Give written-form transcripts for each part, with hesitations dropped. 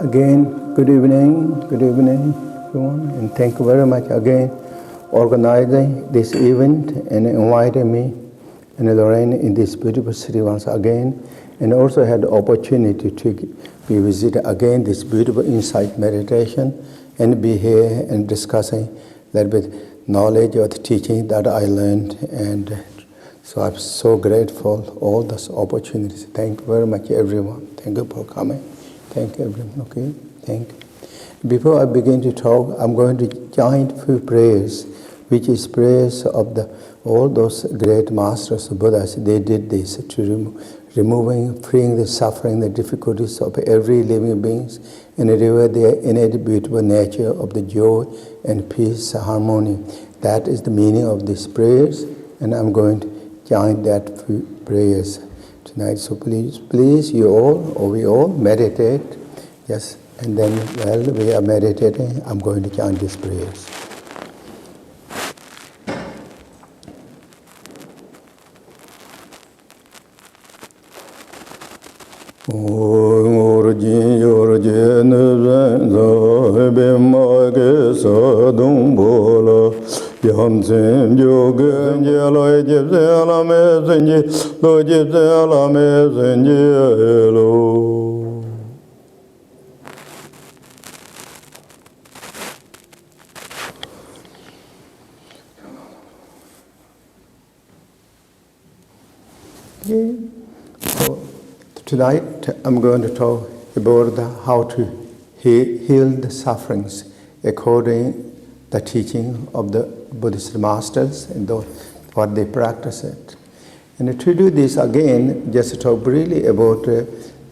Again, good evening, everyone, and thank you very much again organizing this event and inviting me and Lorraine in this beautiful city once again, and also had the opportunity to be visited again this beautiful insight meditation and be here and discussing a little bit knowledge of the teaching that I learned, and so I'm so grateful for all those opportunities. Thank you very much, everyone. Thank you for coming. Thank you, everyone. Okay, thank you. Before I begin to talk, I'm going to join a few prayers, which is prayers of all those great masters, Buddhas. They did this to removing, freeing the suffering, the difficulties of every living beings, and revere their innate beautiful nature of the joy and peace, harmony. That is the meaning of these prayers, and I'm going to join that few prayers tonight. So please, you all, or we all, meditate. Yes, and then while we are meditating, I'm going to chant these prayers. Yamzim yogen yelo jibze alame zenji lo jibze alame zenji elo. So tonight I'm going to talk about how to heal the sufferings according the teaching of the Buddhist masters and what they practice it. And to do this again, just to talk briefly about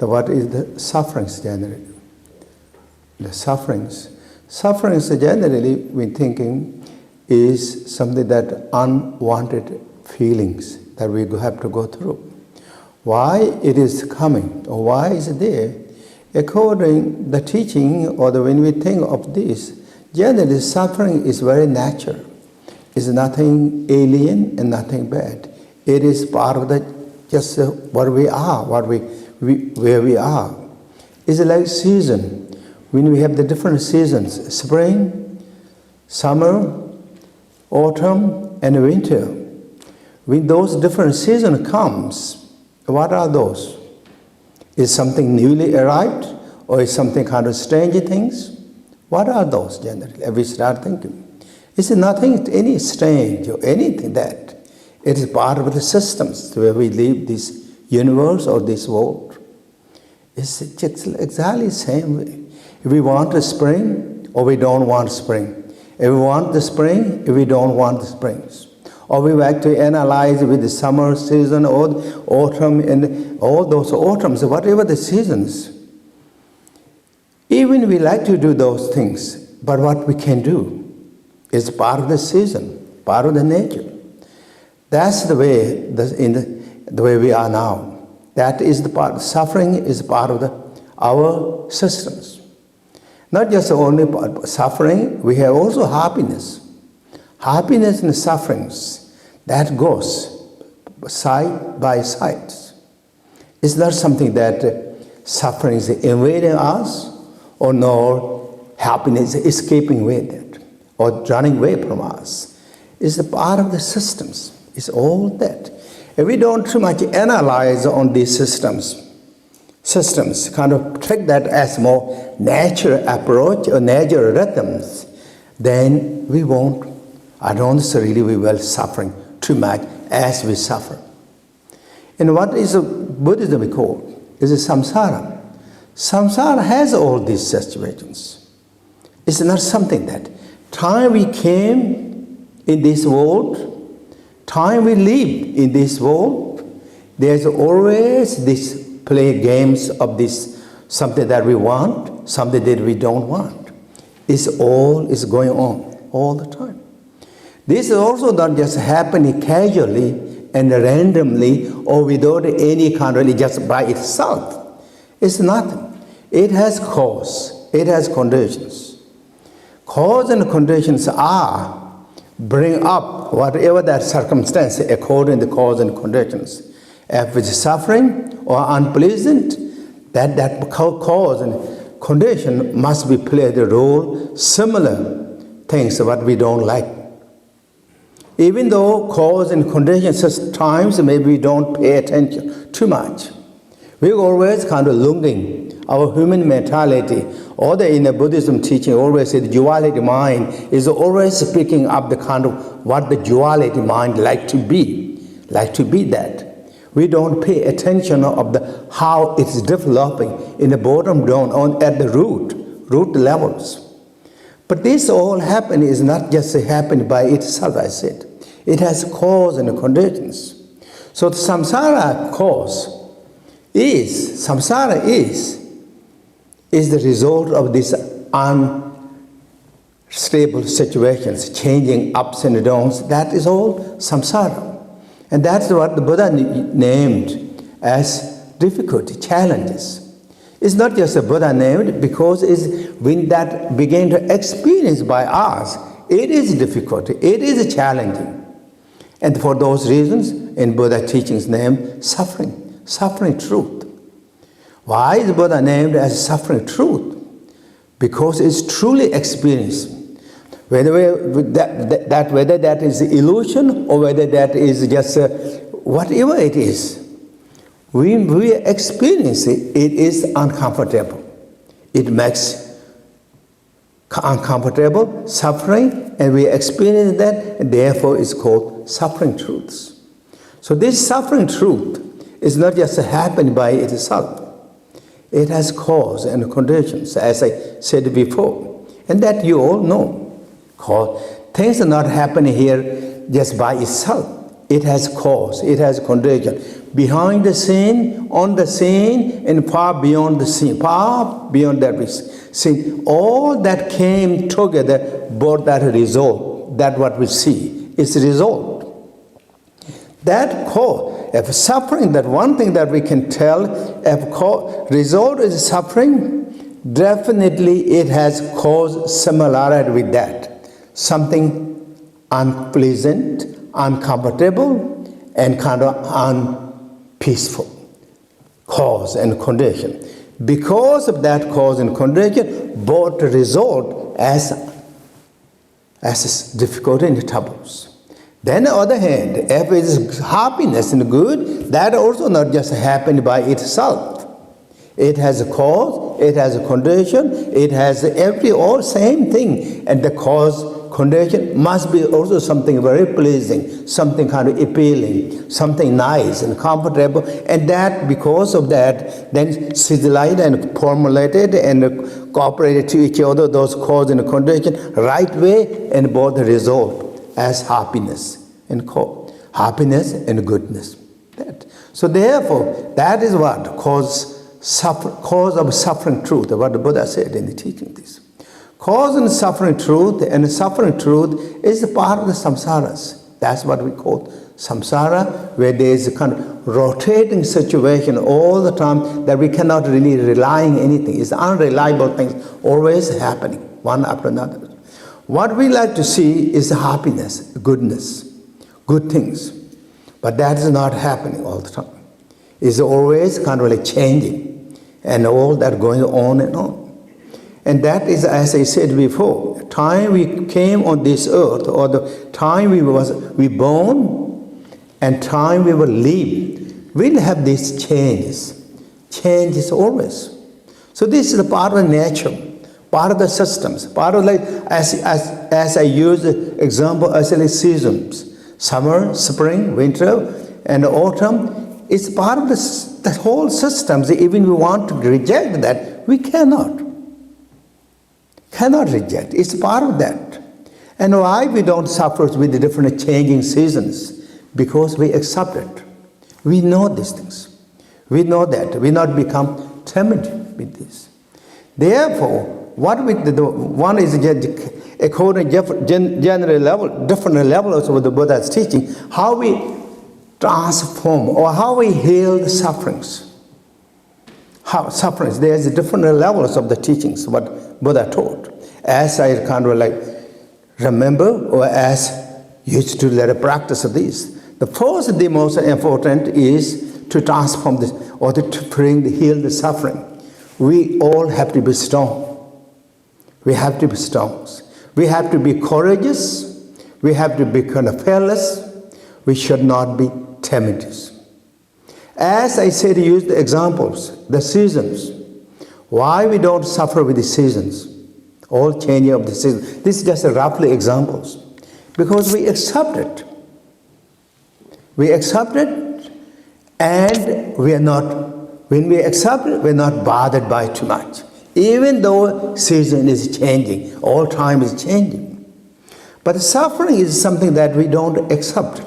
what is the sufferings generally. The sufferings. Sufferings generally, we're thinking, is something that unwanted feelings that we have to go through. Why it is coming, or why is it there? According the teaching, or when we think of this, generally, suffering is very natural. It's nothing alien and nothing bad. It is part of just what we are, where we are. It's like season. When we have the different seasons, spring, summer, autumn, and winter. When those different seasons comes, what are those? Is something newly arrived, or is something kind of strange things? What are those generally? We start thinking. It's nothing, any strange or anything that. It is part of the systems where we live this universe or this world. It's just exactly the same way. If we want a spring or we don't want spring. If we want the spring, if we don't want the springs. Or we like to analyze with the summer season or autumn and all those autumns, whatever the seasons. Even we like to do those things, but what we can do is part of the season, part of the nature. That's the way, the way we are now. That is the part. Suffering is part of our systems. Not just only suffering, we have also happiness. Happiness and sufferings, that goes side by side. It's not something that suffering is invading us, or no, happiness is escaping with it, or running away from us. It's a part of the systems. It's all that. If we don't too much analyze on these systems, kind of take that as more natural approach or natural rhythms, then we won't, I don't really we will suffering too much as we suffer. And what is Buddhism called? Is it samsara. Samsara has all these situations. It's not something that time we came in this world, time we live in this world, there's always this play games of this, something that we want, something that we don't want. It's all is going on all the time. This is also not just happening casually and randomly or without any kind of, just by itself. It's nothing. It has cause, it has conditions. Cause and conditions are bring up whatever that circumstance according to cause and conditions. If it's suffering or unpleasant, that cause condition must be played a role, similar things what we don't like. Even though cause and conditions at times maybe we don't pay attention too much. We always kind of longing, our human mentality, or in the Buddhism teaching always say the duality mind is always picking up the kind of what the duality mind like to be that. We don't pay attention of the how it's developing in the bottom down on at the root levels. But this all happen is not just happening by itself, I said. It has cause and conditions. So the samsara is the result of these unstable situations, changing ups and downs. That is all samsara. And that's what the Buddha named as difficulty, challenges. It's not just a Buddha named because it's when that begin to experience by us, it is difficult, it is challenging. And for those reasons, in Buddha teachings named suffering truth. Why is Buddha named as suffering truth? Because it's truly experienced. Whether that is illusion or whether that is just whatever it is, we experience it, it is uncomfortable. It makes uncomfortable, suffering, and we experience that, and therefore it's called suffering truths. So this suffering truth is not just happening by itself. It has cause and conditions, as I said before, and that you all know. Things are not happening here just by itself. It has cause, it has condition. Behind the scene, on the scene, and far beyond the scene, far beyond that scene. All that came together brought that result. That what we see is the result. That cause, if suffering, that one thing that we can tell, if result is suffering, definitely it has caused similarity with that. Something unpleasant, uncomfortable, and kind of unpeaceful. Cause and condition. Because of that cause and condition, both result as difficulty and troubles. Then on the other hand, if it is happiness and good, that also not just happened by itself. It has a cause, it has a condition, it has all same thing. And the cause, condition must be also something very pleasing, something kind of appealing, something nice and comfortable. And that, because of that, then civilized and formulated and cooperated to each other, those cause and condition, right way, and both the result as happiness and goodness. So therefore, that is what cause of suffering truth, what the Buddha said in the teaching this. Cause and suffering truth is a part of the samsaras. That's what we call samsara, where there is a kind of rotating situation all the time that we cannot really rely on anything. It's unreliable things always happening, one after another. What we like to see is happiness, goodness, good things. But that is not happening all the time. It's always kind of like changing and all that going on and on. And that is, as I said before, time we came on this earth, or the time we born, and time we will leave, we'll have these changes. Changes always. So this is a part of nature, part of the systems, part of like, as I use the example as like seasons, summer, spring, winter, and autumn. It's part of the whole systems. Even we want to reject that, we cannot reject. It's part of that. And why we don't suffer with the different changing seasons? Because we accept it. We know these things. We know that. We not become timid with this. Therefore, what we do, one is according to general level, different levels of the Buddha's teaching, how we transform or how we heal the sufferings. There's different levels of the teachings, what Buddha taught. As I kind of like remember, or as used to let a practice of this. The first, the most important is to transform this, or to heal the suffering. we all have to be strong. We have to be strong. We have to be courageous. We have to be kind of fearless. We should not be timid. As I said, use the examples, the seasons. Why we don't suffer with the seasons? All changing of the seasons. This is just roughly examples. Because we accept it. We accept it, and we are not, when we accept it, we're not bothered by too much. Even though season is changing, all time is changing. But suffering is something that we don't accept.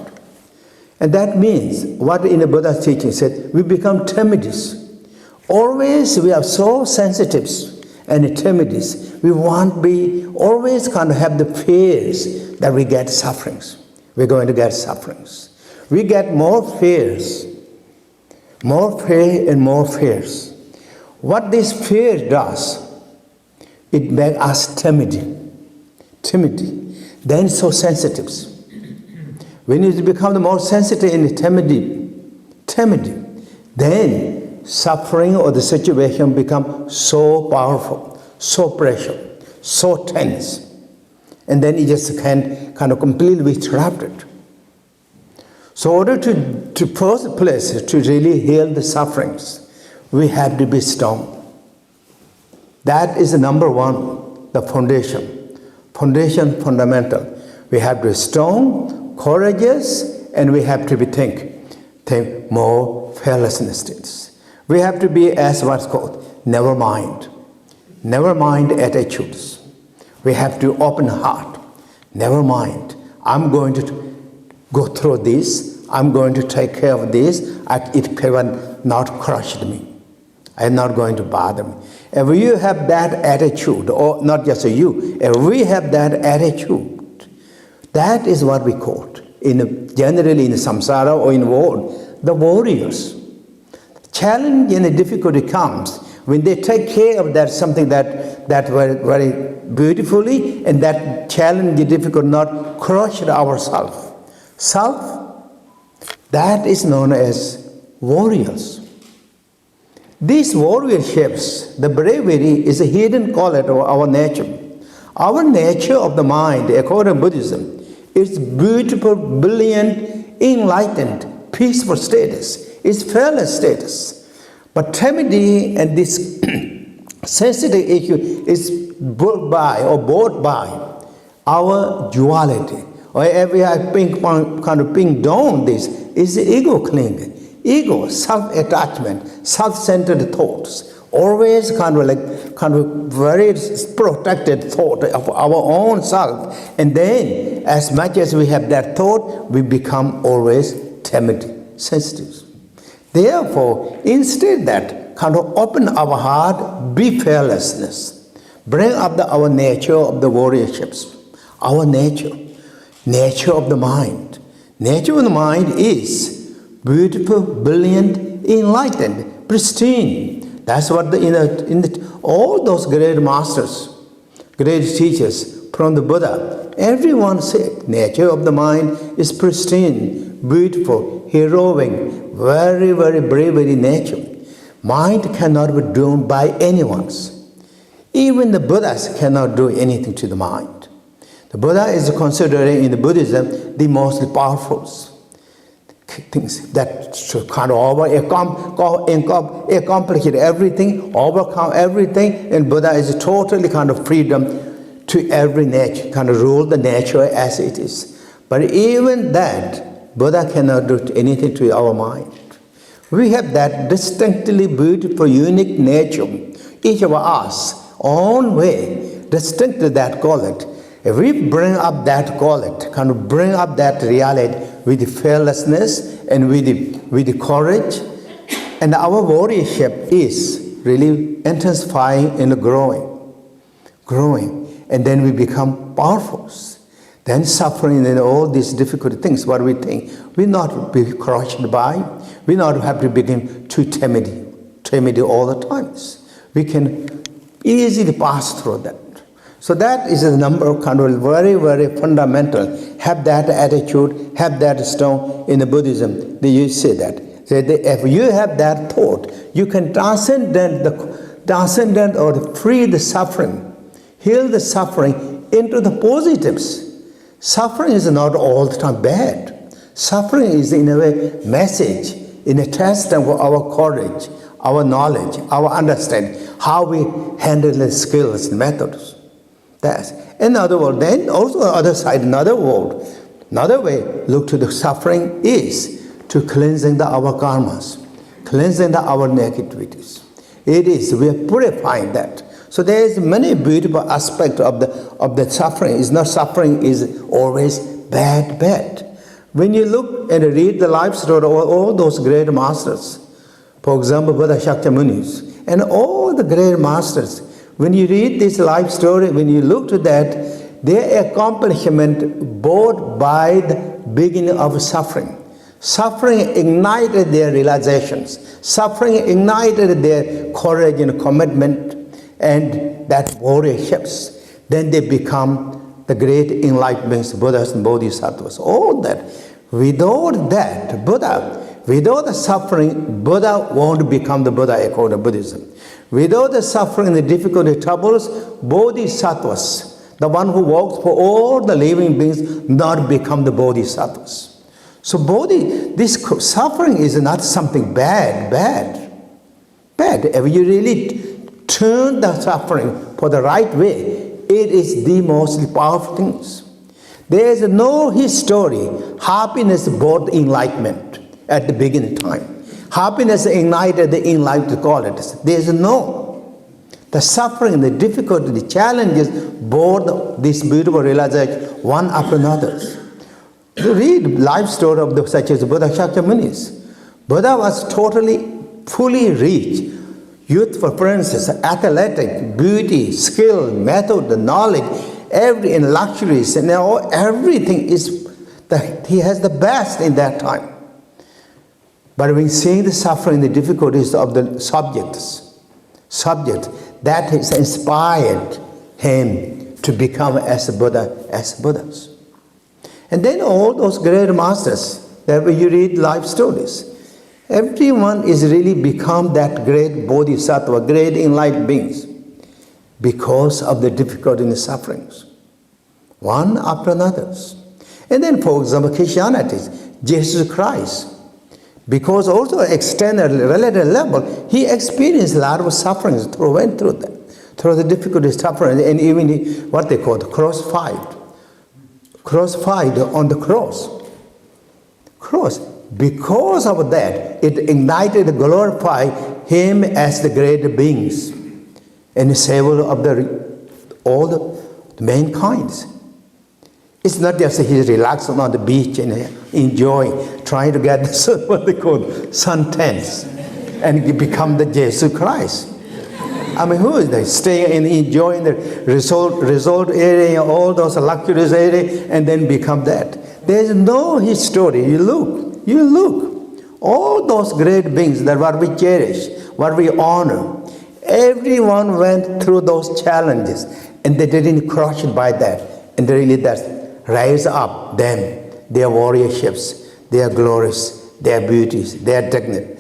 And that means, what in the Buddha's teaching said, we become timid. Always we are so sensitive and timid. We won't be, always kind of have the fears that we get sufferings. We're going to get sufferings. We get more fears. More fear and more fears. What this fear does, it makes us timid. Then so sensitive. When you become the more sensitive and timid, then suffering or the situation becomes so powerful, so pressure, so tense. And then it just can kind of completely be trapped. So in order to first place, to really heal the sufferings, we have to be strong. That is the number one, the foundation. Foundation, fundamental. We have to be strong, courageous, and we have to be think more fearlessness. We have to be as what's called never mind attitudes. We have to open heart. Never mind. I'm going to go through this. I'm going to take care of this. It can not crush me. I'm not going to bother me. If you have that attitude, or not just you, if we have that attitude, that is what we call, generally in samsara or in world, the warriors. Challenge and difficulty comes when they take care of that something that very beautifully, and that challenge and difficulty not crush ourselves. Self, that is known as warriors. These warriorships, the bravery is a hidden quality of our nature. Our nature of the mind, according to Buddhism, is beautiful, brilliant, enlightened, peaceful status. It's fearless status. But timidity and this sensitive issue is brought by our duality. Or if we have ping down this, is the ego clinging. Ego, self-attachment, self-centered thoughts, always kind of very protected thought of our own self. And then, as much as we have that thought, we become always timid, sensitive. Therefore, instead that, kind of open our heart, be fearlessness. Bring up our nature of the warriorships, our nature of the mind. Nature of the mind is beautiful, brilliant, enlightened, pristine. That's what all those great masters, great teachers from the Buddha, everyone said, nature of the mind is pristine, beautiful, heroic, very, very bravery nature. Mind cannot be done by anyone's. Even the Buddhas cannot do anything to the mind. The Buddha is considered in the Buddhism the most powerful things that kind of accomplish everything, overcome everything, and Buddha is totally kind of freedom to every nature, kind of rule the nature as it is. But even that, Buddha cannot do anything to our mind. We have that distinctly beautiful, unique nature, each of us, own way, distinctly that quality. If we bring up that quality, kind of bring up that reality with the fearlessness and with the courage, and our warriorship is really intensifying and growing, and then we become powerful. Then suffering and all these difficult things, what we think, we not be crushed by, we not have to become too timid all the times. We can easily pass through that. So that is a number of kind of very, very fundamental. Have that attitude, have that strong in the Buddhism. You say that. If you have that thought, you can transcend the transcend or free the suffering, heal the suffering into the positives. Suffering is not all the time bad. Suffering is in a way message, in a test of our courage, our knowledge, our understanding, how we handle the skills, methods. That's, in other words, then also the other side, another way, look to the suffering is to cleansing our karmas, cleansing our negativities. It is, we are purifying that. So there is many beautiful aspects of the suffering. It's not suffering is always bad. When you look and read the life story of all those great masters, for example, Buddha Shakyamunis, and all the great masters, when you read this life story, when you look to that, their accomplishment brought by the beginning of suffering. Suffering ignited their realizations. Suffering ignited their courage and commitment and that warriorships. Then they become the great enlightened beings, Buddhas and Bodhisattvas. All that. Without that, without the suffering, Buddha won't become the Buddha according to Buddhism. Without the suffering, the difficulty, troubles, Bodhisattvas, the one who walks for all the living beings, not become the Bodhisattvas. So this suffering is not something bad. If you really turn the suffering for the right way, it is the most powerful things. There is no history. Happiness brought enlightenment at the beginning time. Happiness ignited the enlightened qualities. There is no. The suffering, the difficulty, the challenges brought this beautiful realization one after another. You read life story of such as Buddha Shakyamunis. Buddha was fully rich, youthful princess, athletic, beauty, skill, method, knowledge, every in luxuries, and everything is that he has the best in that time. But when seeing the suffering, the difficulties of the subject that has inspired him to become as Buddhas. And then all those great masters that when you read life stories, everyone is really become that great bodhisattva, great enlightened beings because of the difficulty and the sufferings, one after another. And then, for example, Christianity, Jesus Christ, because also external, relative level, he experienced a lot of sufferings, went through that, through the difficulty, suffering, and even what they call the cross-fight on the cross. Because of that, it ignited, glorified him as the great beings and the savior of all the mankind. It's not just he's relaxing on the beach and enjoying, trying to get what they call suntans and become the Jesus Christ. I mean, who is that? Staying and enjoying the resort area, all those luxurious area, and then become that. There's no history. You look. All those great beings that what we cherish, what we honor, everyone went through those challenges, and they didn't crush it by that. And they really raise up them, their warriorships, their glories, their beauties, their dignity.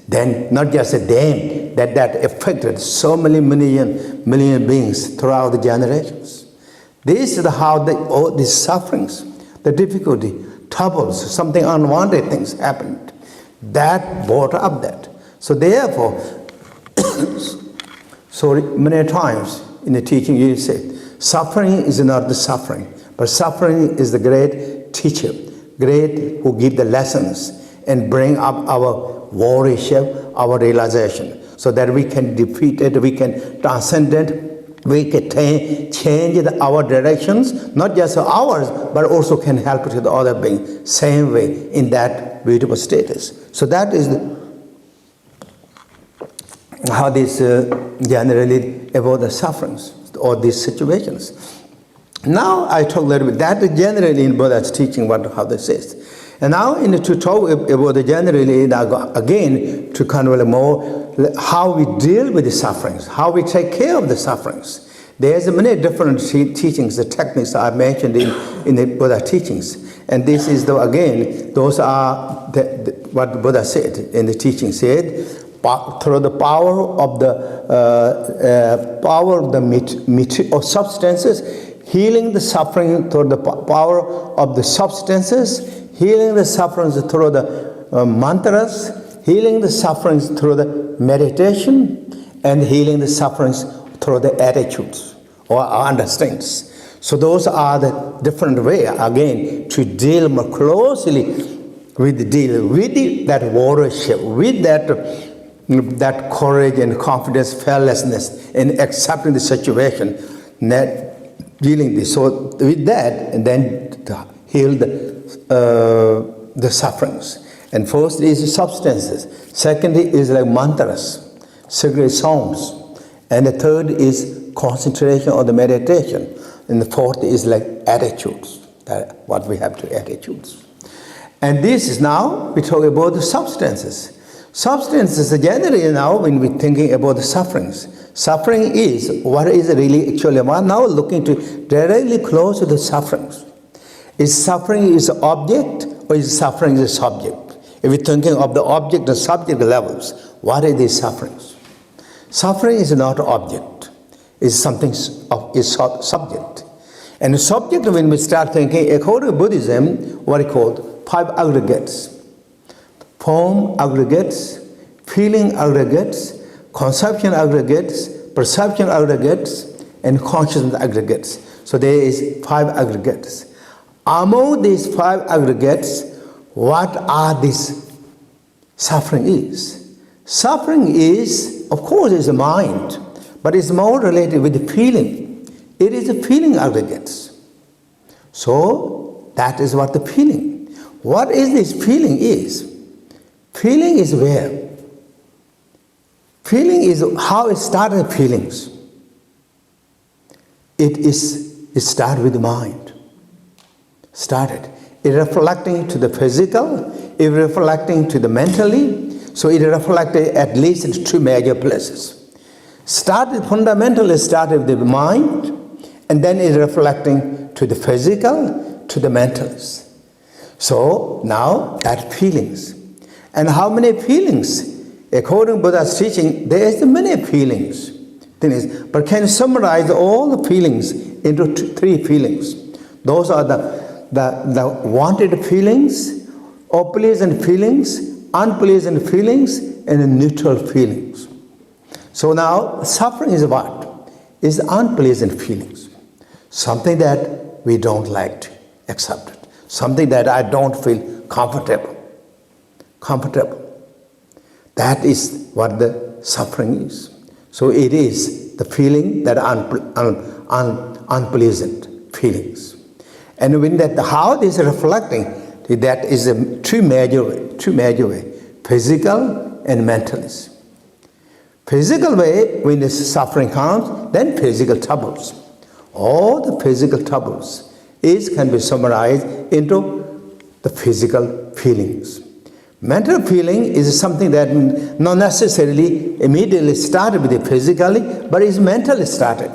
Then not just them, that affected so many million beings throughout the generations. This is how all these sufferings, the difficulty, troubles, something unwanted things happened. That brought up that. So therefore, so many times in the teaching you say, suffering is not the suffering, but suffering is the great teacher, great who give the lessons and bring up our warriorship, our realization, so that we can defeat it, we can transcend it, we can change our directions, not just ours, but also can help to the other being, same way in that beautiful status. So that is how this generally about the sufferings or these situations. Now I talk a little bit, that is generally in Buddha's teaching how this is. And now to talk about the generally, again, to kind of more how we deal with the sufferings, how we take care of the sufferings. There's many different teachings, the techniques I mentioned in the Buddha teachings. And this is, again, those are what Buddha said in the teaching said, through the power of the or substances, healing the suffering through the power of the substances, healing the sufferings through the mantras, healing the sufferings through the meditation, and healing the sufferings through the attitudes or understandings. So those are the different ways, again, to deal more closely with that warriorship, with that courage and confidence, fearlessness in accepting the situation, dealing this. So with that, and then to heal the sufferings. And first is substances. Second is like mantras, sacred sounds. And the third is concentration or the meditation. And the fourth is like attitudes, what we have to attitudes. And this is now, we talk about the substances. Substances, generally now, when we're thinking about the sufferings, suffering is, what is really actually, we're now looking to directly close to the sufferings. Is suffering is an object, or is suffering is a subject? If we're thinking of the object and subject levels, what are these sufferings? Suffering is not an object. It's something is subject. And the subject, when we start thinking, according to Buddhism, what is called 5 aggregates. Form aggregates, feeling aggregates, conception aggregates, perception aggregates, and consciousness aggregates. So there is 5 aggregates. Among these 5 aggregates, what are these suffering is? Suffering is, of course, is the mind, but it's more related with the feeling. It is the feeling aggregates. So that is what the feeling. What is this feeling is? Feeling is where? Feeling is how it started feelings. It started with the mind. Started. It reflecting to the physical, it reflecting to the mentally, so it reflected at least in 2 major places. Fundamentally started with the mind, and then it reflecting to the physical, to the mentals. So now that feelings. And how many feelings? According to Buddha's teaching, there is many feelings. But can you summarize all the feelings into 3 feelings? Those are the wanted feelings, or pleasant feelings, unpleasant feelings, and the neutral feelings. So now suffering is what? Is unpleasant feelings. Something that we don't like to accept it. Something that I don't feel comfortable. That is what the suffering is. So it is the feeling that unpleasant feelings. And when that, how this is reflecting, that is a 2 major way, physical and mentalist. Physical way, when the suffering comes, then physical troubles. All the physical troubles can be summarized into the physical feelings. Mental feeling is something that not necessarily immediately started with it physically, but is mentally started.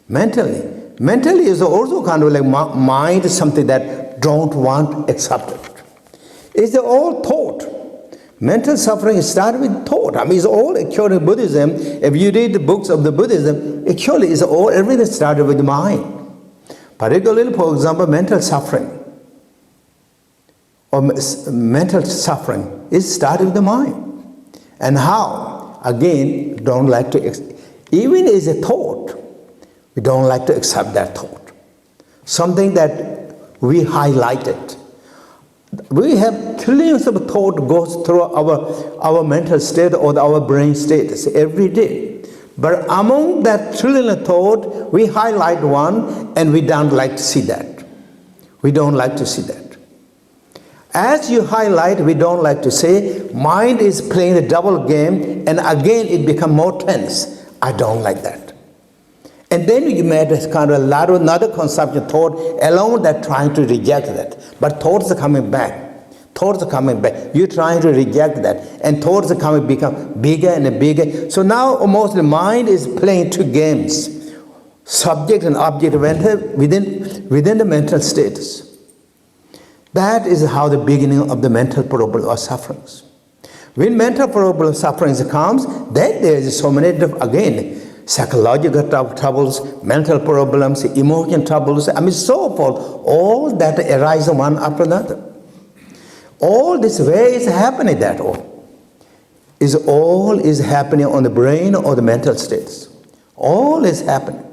Mentally is also kind of like mind, something that don't want accepted. It's all thought. Mental suffering started with thought. I mean, it's all actually Buddhism. If you read the books of the Buddhism, actually it's all, everything started with the mind. Particularly, for example, mental suffering. Or mental suffering is started with the mind. And how? Again, don't like to, even as a thought, we don't like to accept that thought. Something that we highlighted. We have trillions of thoughts goes through our mental state or our brain status every day. But among that trillion of thought, we highlight one and we don't like to see that. We don't like to see that. As you highlight, we don't like to say, mind is playing a double game and again it becomes more tense. I don't like that. And then you made a kind of another conception thought along that trying to reject that. But thoughts are coming back. Thoughts are coming back. You're trying to reject that. And thoughts are coming, become bigger and bigger. So now almost the mind is playing 2 games. Subject and object within the mental status. That is how the beginning of the mental problem or sufferings. When mental problem sufferings comes, then there is so many again psychological troubles, mental problems, emotion troubles, so forth. All that arise one after another. All this way is happening that all is happening on the brain or the mental states. All is happening.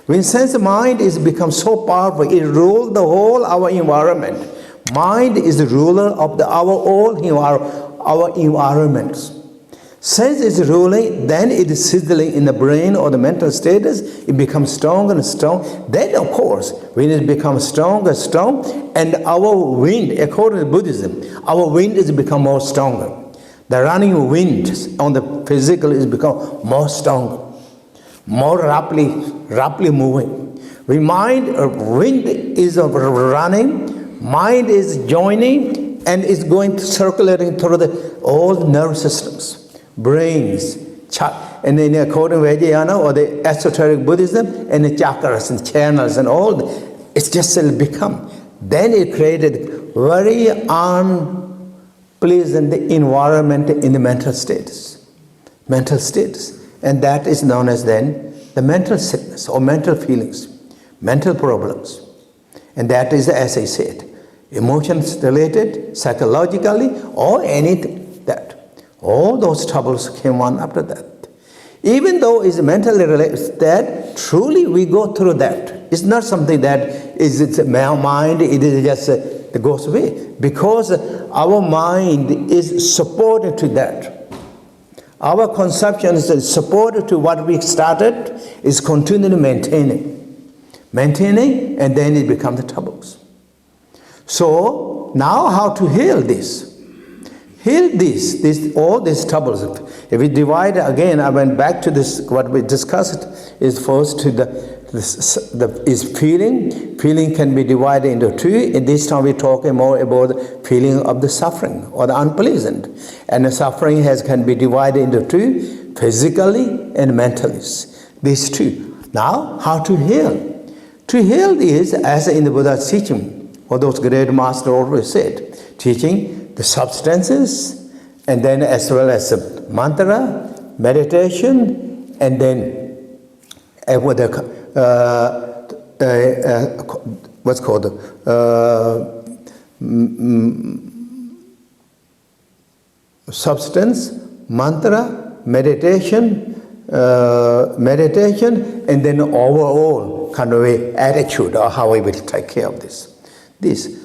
When sense mind is become so powerful, it rules the whole our environment. Mind is the ruler of our environments. Sense is ruling, then it is settling in the brain or the mental status, it becomes stronger and strong. Then of course, when it becomes stronger, and our wind, according to Buddhism, our wind is become more stronger. The running wind on the physical is become more stronger, more rapidly moving. When wind is running, mind is joining and is going circulating through all the nerve systems. Brains, and in according to Vajrayana or the esoteric Buddhism, and the chakras and channels and all, it's just become. Then it created very unpleasant environment in the mental status. And that is known as then the mental sickness or mental feelings, mental problems. And that is, as I said, emotions related, psychologically, or anything that. All those troubles came one after that. Even though it's mentally related, that truly we go through that. It's not something that it's my mind, it is just it goes away. Because our mind is supported to that. Our conception is supported to what we started, is continually maintaining, and then it becomes the troubles. So now how to heal this? Heal all these troubles. If we divide again, I went back to this. What we discussed is first to is feeling. Feeling can be divided into two. And this time we're talking more about the feeling of the suffering or the unpleasant. And the suffering can be divided into two, physically and mentally. These two. Now, how to heal? To heal is, as in the Buddha's teaching, or those great masters always said, teaching the substances, and then as well as mantra, meditation, and then what's called substance, mantra, meditation, and then overall kind of a attitude or how we will take care of this.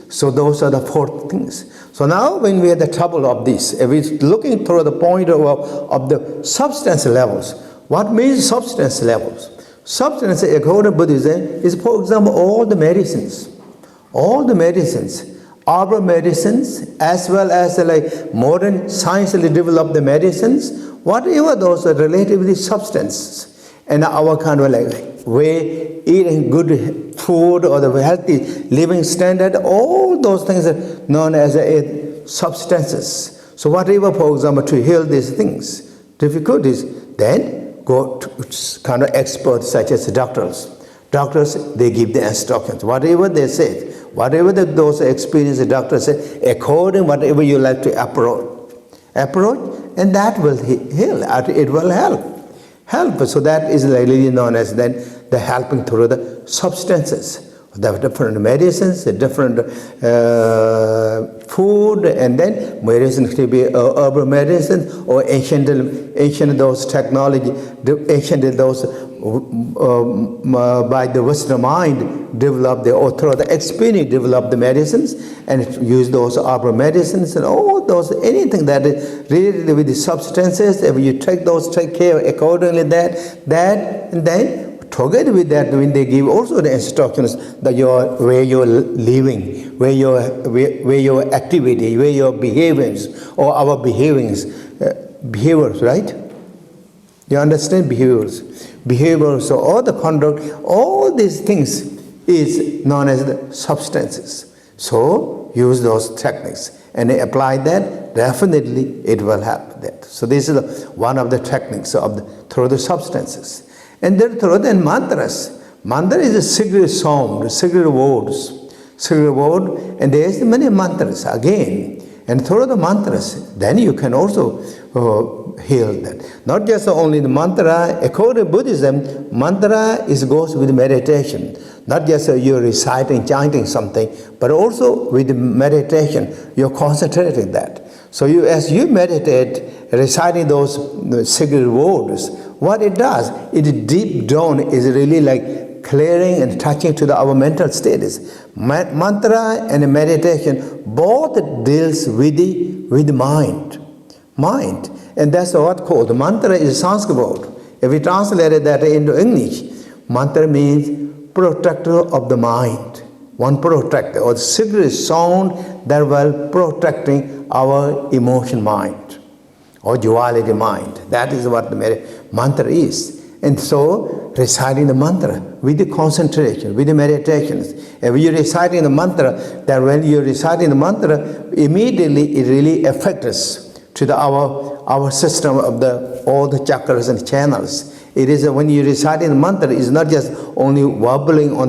So those are the four things. So now when we have the trouble of this, if we're looking through the point of the substance levels, what means substance levels? Substance, according to Buddhism, is, for example, all the medicines, herbal medicines, as well as like modern scientifically developed medicines, whatever those are relatively substances, and our kind of like way eating good food or the healthy living standard, all those things are known as substances. So whatever, for example, to heal these things, difficulties, then go to kind of experts such as doctors. Doctors, they give the instructions. Whatever they say, whatever those experienced doctors say, according whatever you like to approach, and that will heal. It will help. So that is really known as then the helping through the substances, the different medicines, the different food, and then medicine could be herbal medicine or ancient those technology, ancient those by the Western mind developed or through the experience developed the medicines and use those herbal medicines and all those, anything that is related with the substances. If you take care accordingly that, and then together with that, when they give also the instructions that where you're living, where your activity, where your behaviors or our behaviors, right? You understand behaviors, so all the conduct, all these things is known as the substances. So use those techniques and apply that. Definitely, it will help that. So this is one of the techniques through the substances. And then through the mantras. Mantra is a secret sound, secret words, and there is many mantras again. And through the mantras, then you can also heal that. Not just only the mantra. According to Buddhism, mantra goes with meditation. Not just you're reciting, chanting something, but also with meditation, you're concentrating that. So as you meditate, reciting those sacred words, what it does, it deep down is really like clearing and touching to our mental status. Mantra and meditation both deals with the mind. And that's what called. Mantra is Sanskrit word. If we translated that into English, mantra means protector of the mind. One protector, or the secret sound that will protecting our emotion mind, or duality mind. That is what the mantra is. And so, reciting the mantra with the concentration, with the meditations. If you're reciting the mantra, that when you're reciting the mantra, immediately it really affects us to our system of all the chakras and channels. It is when you're reciting the mantra, it's not just only wobbling on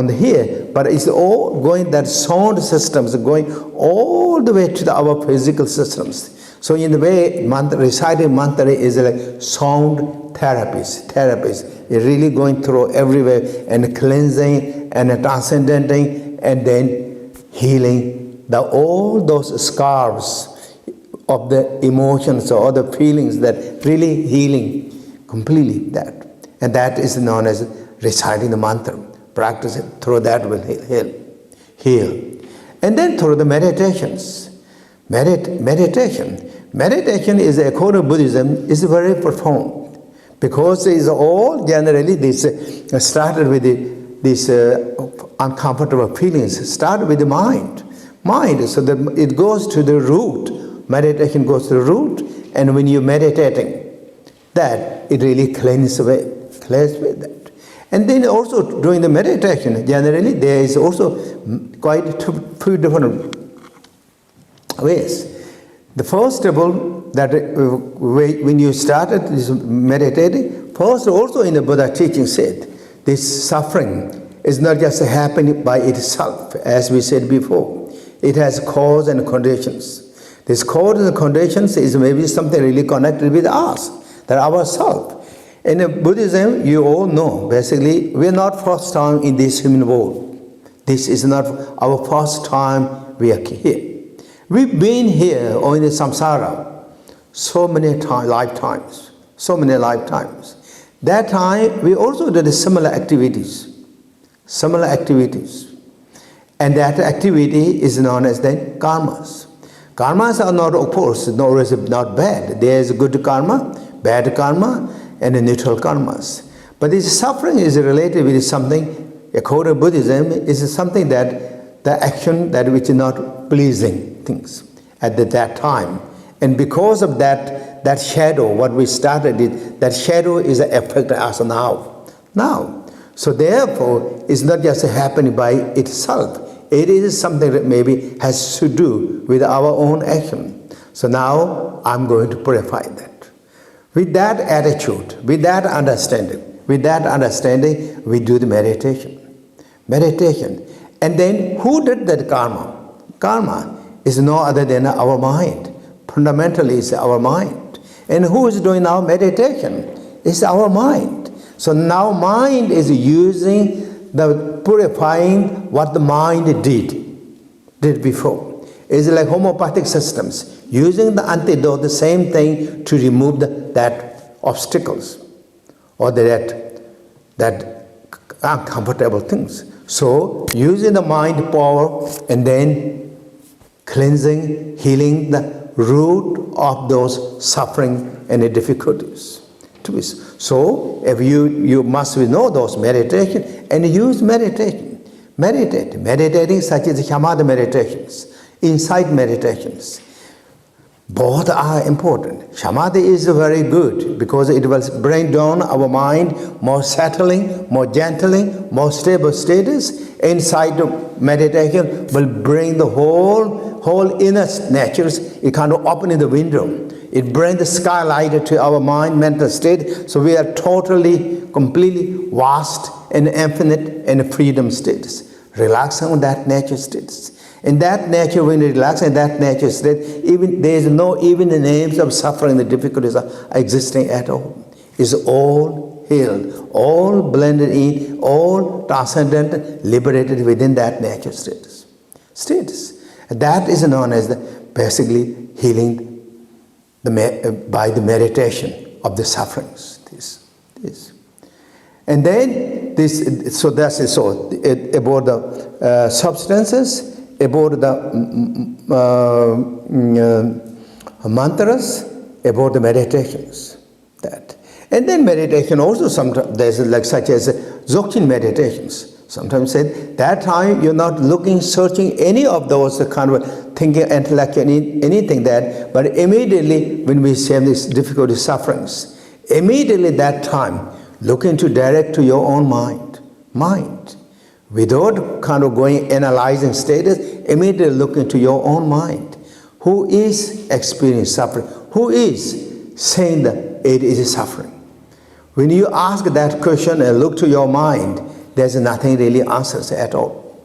the here, but it's all going, that sound systems are going all the way to our physical systems. So in the way, reciting mantra is like sound therapist. It's really going through everywhere and cleansing and transcendenting and then healing all those scars of the emotions or the feelings, that really healing completely that. And that is known as reciting the mantra. Practice it, through that will heal. And then through the meditations. Meditation is, according to Buddhism, is very profound, because it is all generally this started with these uncomfortable feelings. Start with the mind, so that it goes to the root. Meditation goes to the root, and when you're meditating, that it really cleans away that. And then also during the meditation, generally there is also quite two different ways. The first of all, that when you started this meditating, first also in the Buddha teaching said, this suffering is not just happening by itself, as we said before. It has cause and conditions. This cause and conditions is maybe something really connected with us, that ourself. In Buddhism, you all know, basically, we're not first time in this human world. This is not our first time we are here. We've been here or in the samsara so many lifetimes. That time, we also did similar activities. And that activity is known as then karmas. Karmas are not, of course, not bad. There is good karma, bad karma, and neutral karmas. But this suffering is related with something, according to Buddhism, is something that the action that which is not pleasing things at that time. And because of that shadow, what we started it, that shadow is affecting us now. So therefore, it's not just happening by itself. It is something that maybe has to do with our own action. So now I'm going to purify that. With that attitude, with that understanding, we do the meditation. And then who did that karma? Karma is no other than our mind. Fundamentally, it's our mind. And who is doing our meditation? It's our mind. So now mind is using the purifying what the mind did before. It's like homeopathic systems, using the antidote, the same thing, to remove that obstacles or that uncomfortable things. So using the mind power and then cleansing, healing the root of those suffering and the difficulties. So if you must know those meditation and use meditation. Meditating such as shamatha meditations, insight meditations. Both are important. Shamatha is very good because it will bring down our mind, more settling, more gentling, more stable status. Insight of meditation will bring the whole inner natures. It kind of opening the window. It brings the skylight to our mind, mental state. So we are totally, completely vast and infinite and freedom status. Relaxing on that nature status. In that nature, when you relax in that nature state, even there is no even the names of suffering, the difficulties are existing at all. It's all healed, all blended in, all transcendent, liberated within that nature status. And that is known as basically healing by the meditation of the sufferings. This. And then this. So that's it. So about the substances, about the mantras, about the meditations. That. And then meditation also sometimes there's like such as Dzogchen meditations. Sometimes said that time you're not looking, searching any of those kind of thinking, intellectual, anything that, but immediately when we see these difficulty sufferings, immediately that time look into direct to your own mind, without kind of going analyzing status, immediately look into your own mind. Who is experiencing suffering? Who is saying that it is suffering? When you ask that question and look to your mind, there's nothing really answers at all.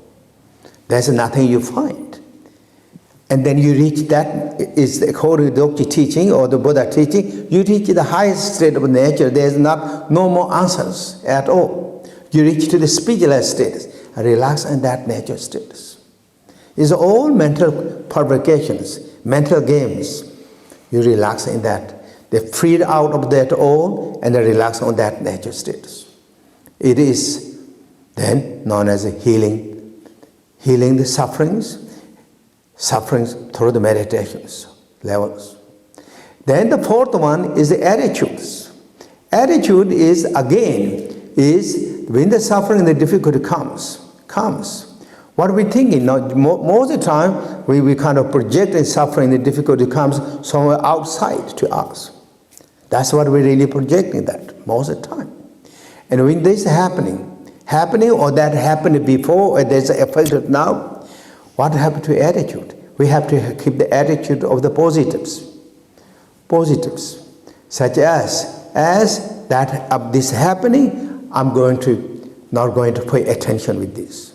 There's nothing you find. And then you reach that, is the Dokti teaching or the Buddha teaching, you reach the highest state of nature, there's no more answers at all. You reach to the speechless status, relax in that nature status. It's all mental provocations, mental games. You relax in that. They freed out of that all and they relax on that nature status. It is then known as a healing the sufferings through the meditations levels. Then the fourth one is the attitudes. Attitude is when the suffering, the difficulty comes. What are we thinking? Now, most of the time, we kind of project the suffering, the difficulty comes somewhere outside to us. That's what we're really projecting that most of the time. And when this is happening or that happened before or there's an effect now, what happened to attitude? We have to keep the attitude of the positives, such as that of this happening, I'm not going to pay attention with this.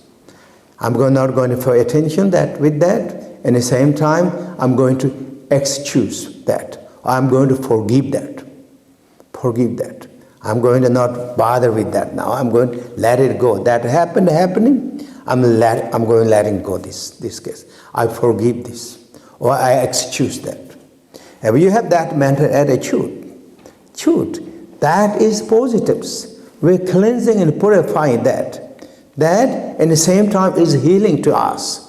I'm not going to pay attention with that. And at the same time, I'm going to excuse that. I'm going to forgive that. I'm going to not bother with that now. I'm going to let it go. That happening. I'm going to let it go. This case, I forgive this, or I excuse that. And when you have that mental attitude, that is positives. We're cleansing and purifying that. That, at the same time, is healing to us.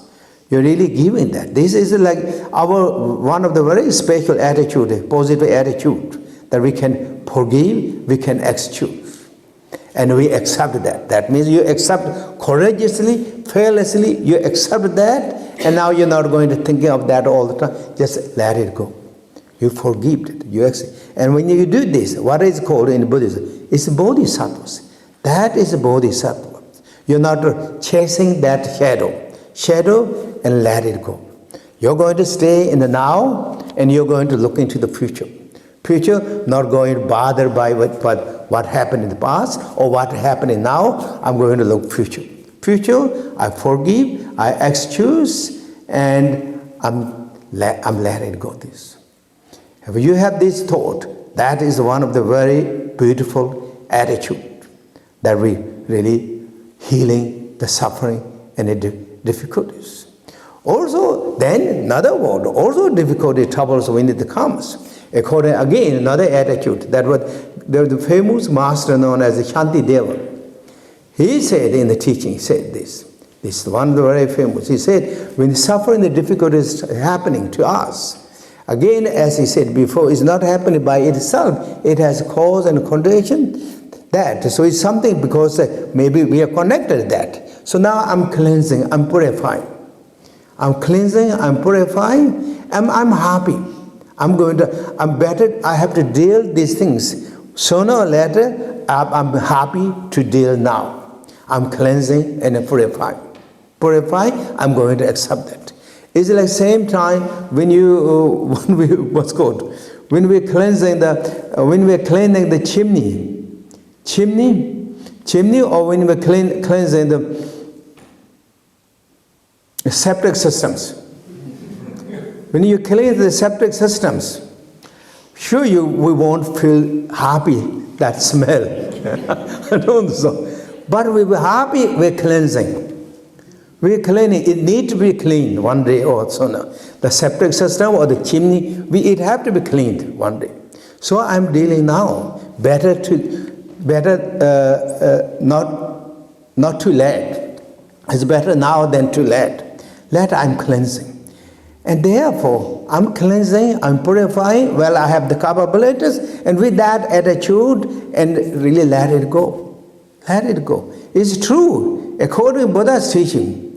You're really giving that. This is like one of the very special attitude, positive attitude, that we can forgive, we can excuse. And we accept that. That means you accept courageously, fearlessly, you accept that, and now you're not going to think of that all the time. Just let it go. You forgive it. You accept. And when you do this, what is called in Buddhism? It's bodhisattvas. That is bodhisattva. You're not chasing that shadow and let it go. You're going to stay in the now, and you're going to look into the future. Not going to bother by what happened in the past or what happening now. I'm going to look future. I forgive, I excuse, and I'm letting go this. If you have this thought, that is one of the very beautiful attitude that we really healing the suffering and the difficulties. Also, then another word, also difficulty, troubles when it comes. According again, another attitude that was the famous master known as Shanti Deva. He said in the teaching, this is one of the very famous. He said, when suffering, the difficulties happening to us, again, as he said before, it's not happening by itself. It has cause and condition. That so it's something because maybe we are connected to that. So now I'm cleansing, I'm purifying. I'm cleansing, I'm purifying, and I'm happy. I'm better, I have to deal these things. Sooner or later, I'm happy to deal now. I'm cleansing and purifying. I'm going to accept that. It's like same time when we're cleansing the chimney, or when we're cleansing septic systems. When you clean the septic systems, sure we won't feel happy, that smell. I don't know so. But we were happy, we're cleansing. We're cleaning, it needs to be cleaned one day or sooner. The septic system or the chimney, it have to be cleaned one day. So I'm dealing now, better not too late. It's better now than too late. Let I'm cleansing. And therefore, I'm cleansing, I'm purifying, well, I have the capabilities, and with that attitude, and really let it go. Let it go. It's true, according to Buddha's teaching,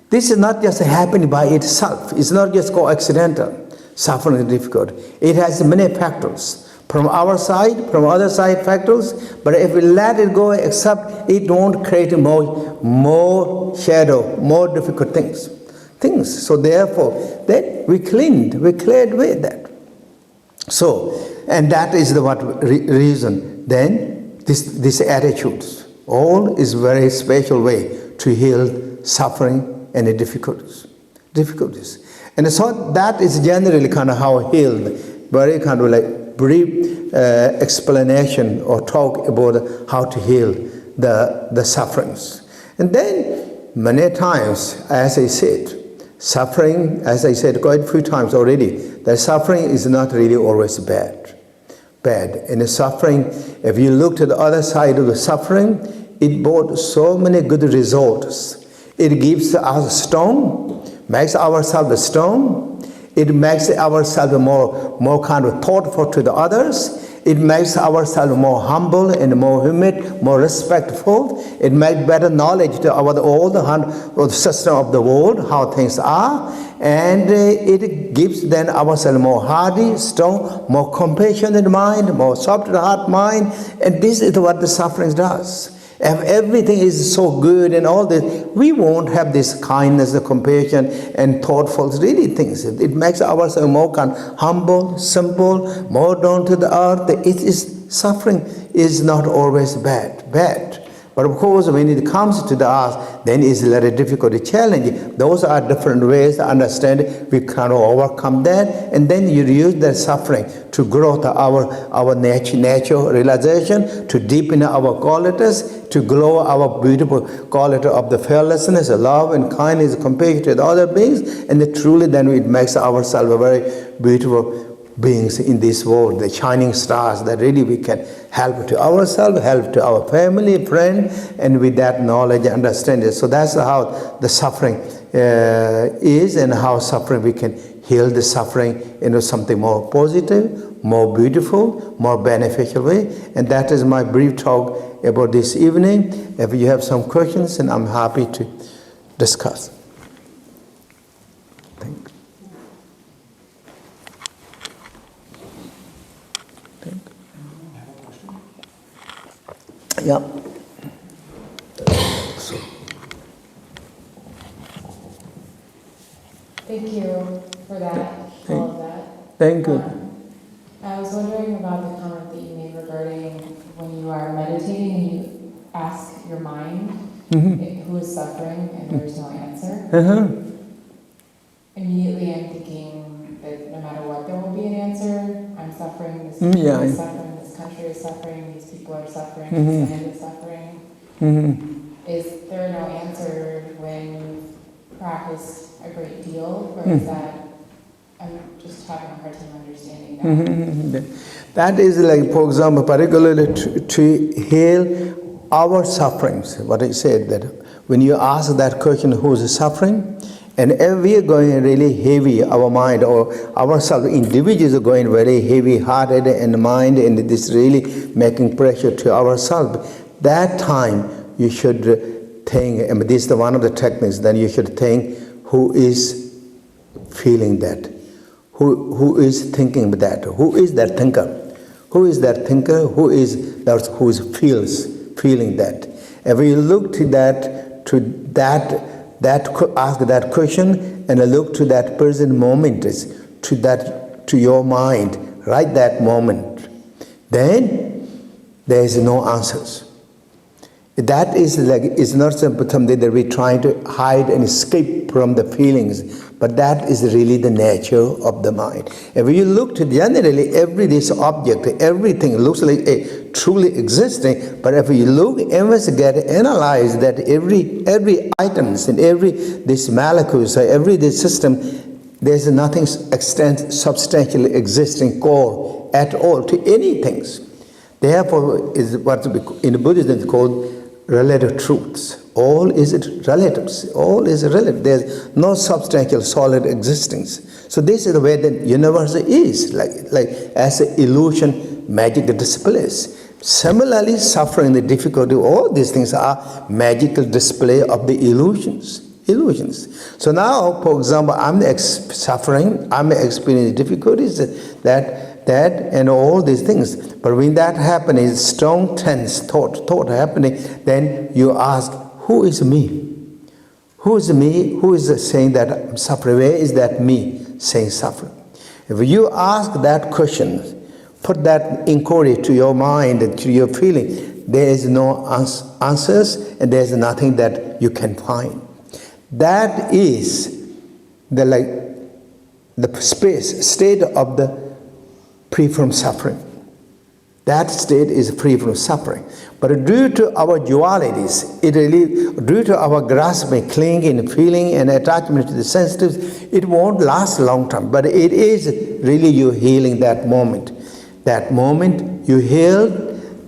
this is not just happening by itself. It's not just coincidental. Suffering is difficult. It has many factors. From our side, from other side factors, but if we let it go, except it won't create more shadow, more difficult things. So therefore, then we cleared away that. So, and that is the reason. Then this attitudes, all is very special way to heal suffering and difficulties. And so that is generally kind of how healed, very kind of like brief explanation or talk about how to heal the sufferings. And then many times, as I said, suffering, as I said quite a few times already, that suffering is not really always bad. And the suffering, if you look to the other side of the suffering, it brought so many good results. It gives us strong, makes ourselves strong. It makes ourselves more kind of thoughtful to the others. It makes ourselves more humble and more humid, more respectful. It makes better knowledge to all the system of the world, how things are. And it gives then ourselves more hardy, strong, more compassionate mind, more soft heart mind. And this is what the suffering does. If everything is so good and all this, we won't have this kindness, the compassion, and thoughtful really things. It makes ourselves more humble, simple, more down to the earth. Suffering is not always bad. But of course, when it comes to the earth, then it's a little difficult, challenging. Those are different ways to understand it. We can overcome that, and then you use that suffering to grow to our natural realization, to deepen our qualities, to grow our beautiful quality of the fearlessness, love and kindness, compassion to the other beings, and truly then it makes ourselves a very beautiful beings in this world, the shining stars that really we can help to ourselves, help to our family, friend, and with that knowledge and understanding. So that's how the suffering is, and how suffering we can heal the suffering into something more positive, more beautiful, more beneficial way. And that is my brief talk about this evening. If you have some questions, and I'm happy to discuss. Thank you. Yeah. Thank you for that, all of that. Thank you. I was wondering about the comment that you made regarding when you are meditating and you ask your mind who is suffering and there's no answer. Immediately I'm thinking that no matter what there will be an answer. I'm suffering, this country is suffering, this country is suffering, these people are suffering, this land is suffering. Is there no answer when you've practiced a great deal, or is that, I'm just having a hard time understanding that. That is like, for example, particularly to heal our sufferings. What I said, that when you ask that question, who is suffering? And if we are going really heavy, our mind or ourselves, individuals are going very heavy-hearted in mind, and this really making pressure to ourselves, that time you should think, and this is one of the techniques, then you should think, who is feeling that? Who is thinking that? Who is that thinker? Who is that thinker? Who is feeling that? If we look to ask that question and look to that present moment, to your mind, right that moment, then there is no answers. That is like, it's not something that we're trying to hide and escape from the feelings, but that is really the nature of the mind. If you look to generally every this object, everything looks like a truly existing, but if you look, investigate, analyze that every items and every this molecules, every this system, there's nothing substantially existing core at all to anything. Therefore, is what in Buddhism is called relative truths. All is relatives. All is relative. There's no substantial solid existence. So this is the way the universe is, like as an illusion, magical displays. Similarly, suffering, the difficulty, all these things are magical display of the illusions. So now, for example, I'm suffering, I'm experiencing difficulties, that and all these things. But when that happens, strong, tense thought happening, then you ask, who is me? Who is me? Who is saying that I'm suffering? Where is that me saying suffering? If you ask that question, put that inquiry to your mind and to your feeling, there is no answers and there is nothing that you can find. That is the state of the free from suffering. That state is free from suffering. But due to our dualities, due to our grasping, clinging, feeling, and attachment to the sensitives, it won't last a long time. But it is really you healing that moment. That moment you heal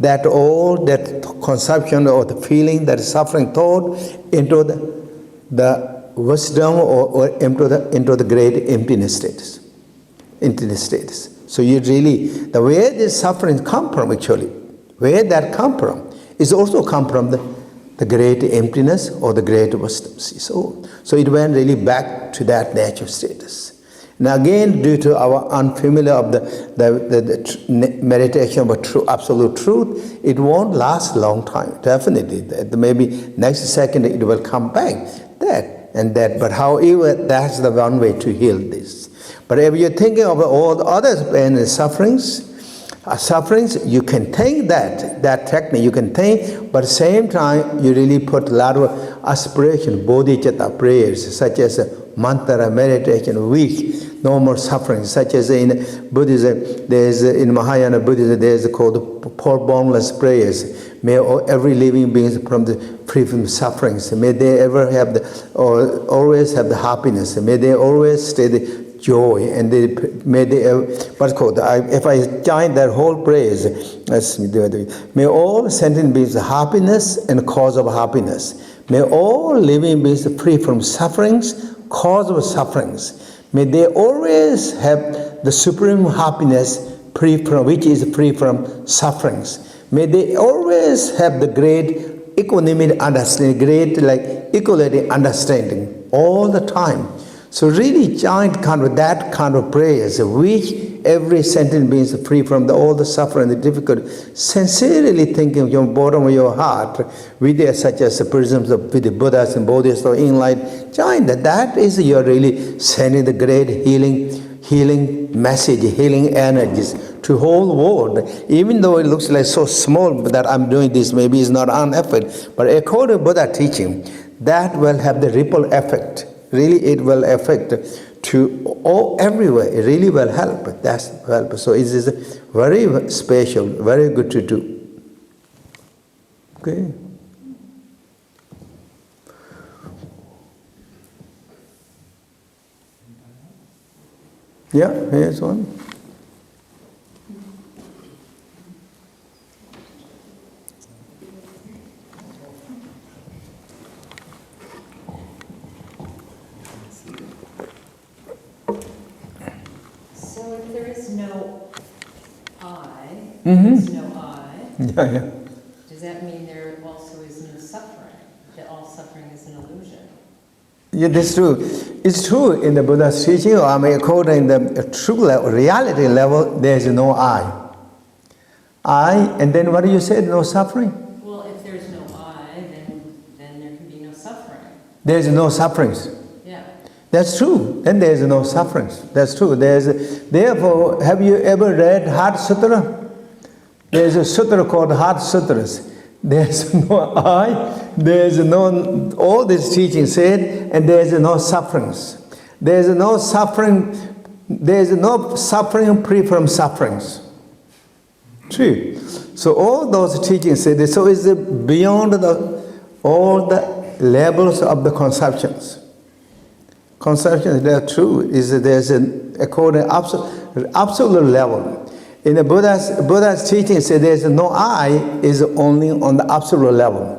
that all that conception or the feeling, that suffering thought into the wisdom or into the great emptiness status. So you really, the way this suffering come from actually, where that come from, is also come from the great emptiness or the great wisdom. So it went really back to that natural status. Now again, due to our unfamiliar of the meditation of absolute truth, it won't last a long time, definitely. Maybe next second it will come back, but however, that's the one way to heal this. But if you're thinking of all the other pain and sufferings, you can think that technique, you can think, but at the same time, you really put a lot of aspiration, bodhicitta prayers, such as mantra, meditation, wish, no more suffering, such as in Buddhism, in Mahayana Buddhism, there's called four boundless prayers. May every living being free from sufferings. May they ever have always have the happiness. May they always stay the joy, and if I join that whole praise, may all sentient beings happiness and cause of happiness. May all living beings free from sufferings, cause of sufferings. May they always have the supreme happiness which is free from sufferings. May they always have the great equanimity understanding, great equality understanding all the time. So really chant that kind of prayers, which every sentient being is free from all the suffering, the difficulty, sincerely thinking from the bottom of your heart, with such as the prisms of the Buddhas and Bodhisattvas or enlightened, chant that. That is you're really sending the great healing message, healing energies to whole world. Even though it looks like so small that I'm doing this, maybe it's not an effort, but according to Buddha teaching, that will have the ripple effect. Really, it will affect to all everywhere. It really will help. That's help. So it is very special, very good to do. Okay. Yeah, here's one. There's no I. Yeah. Does that mean there also is no suffering? That all suffering is an illusion? Yeah, that's true. It's true in the Buddha's teaching, or according to the true level, reality level, there is no I. And then what do you say? No suffering? Well, if there's no I, then there can be no suffering. There is no sufferings. Yeah. That's true. Then there is no sufferings. That's true. Therefore, have you ever read Heart Sutra? There is a sutra called Heart Sutras. there's no I, there's no, all this teaching said, and there's no sufferings. There's no suffering free from sufferings. True. So all those teachings said, so is it beyond all the levels of the conceptions. Conceptions, they are true, is there's an according absolute level. In the Buddha's teaching said there's no I, is only on the absolute level.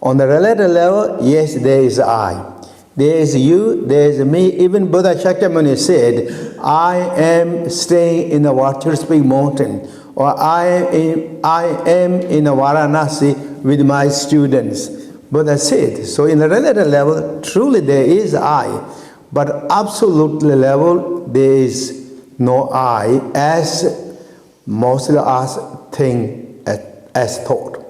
On the relative level, yes, there is I. There is you, there is me. Even Buddha Shakyamuni said, I am staying in the Vachuspik mountain, or I am in Varanasi with my students. Buddha said, so in the relative level, truly there is I, but absolutely level, there is no I, as most of us think as thought.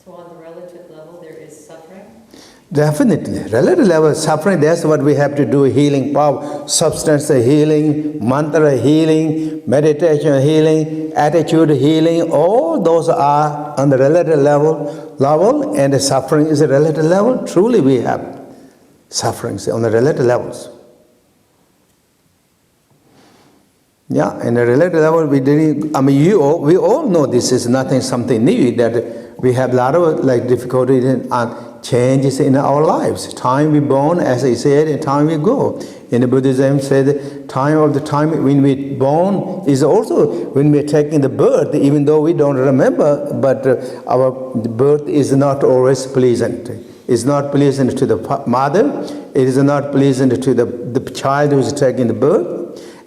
So on the relative level, there is suffering? Definitely. Relative level suffering, that's what we have to do, healing power, substance healing, mantra healing, meditation healing, attitude healing, all those are on the relative level, and the suffering is a relative level. Truly we have sufferings on the relative levels. Yeah, in a relative level, we all know this is nothing, something new, that we have a lot of difficulties and changes in our lives. Time we born, as I said, and time we go. In the Buddhism said, time when we born is also when we are taking the birth, even though we don't remember, but our birth is not always pleasant. It's not pleasant to the mother, it is not pleasant to the child who is taking the birth.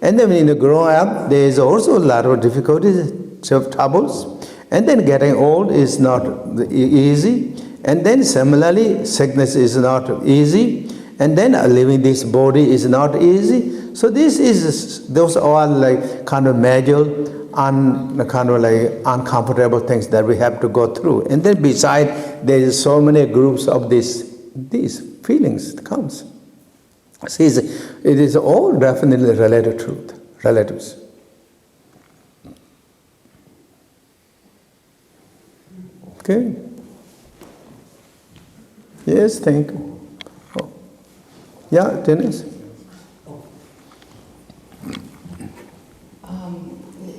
And then when you grow up, there is also a lot of difficulties, troubles. And then getting old is not easy. And then similarly, sickness is not easy. And then living this body is not easy. So those are kind of major, uncomfortable things that we have to go through. And then beside, there is so many groups of these feelings that comes. See, it is all definitely relative truth, relatives. Okay. Yes, thank you. Oh. Yeah, Dennis.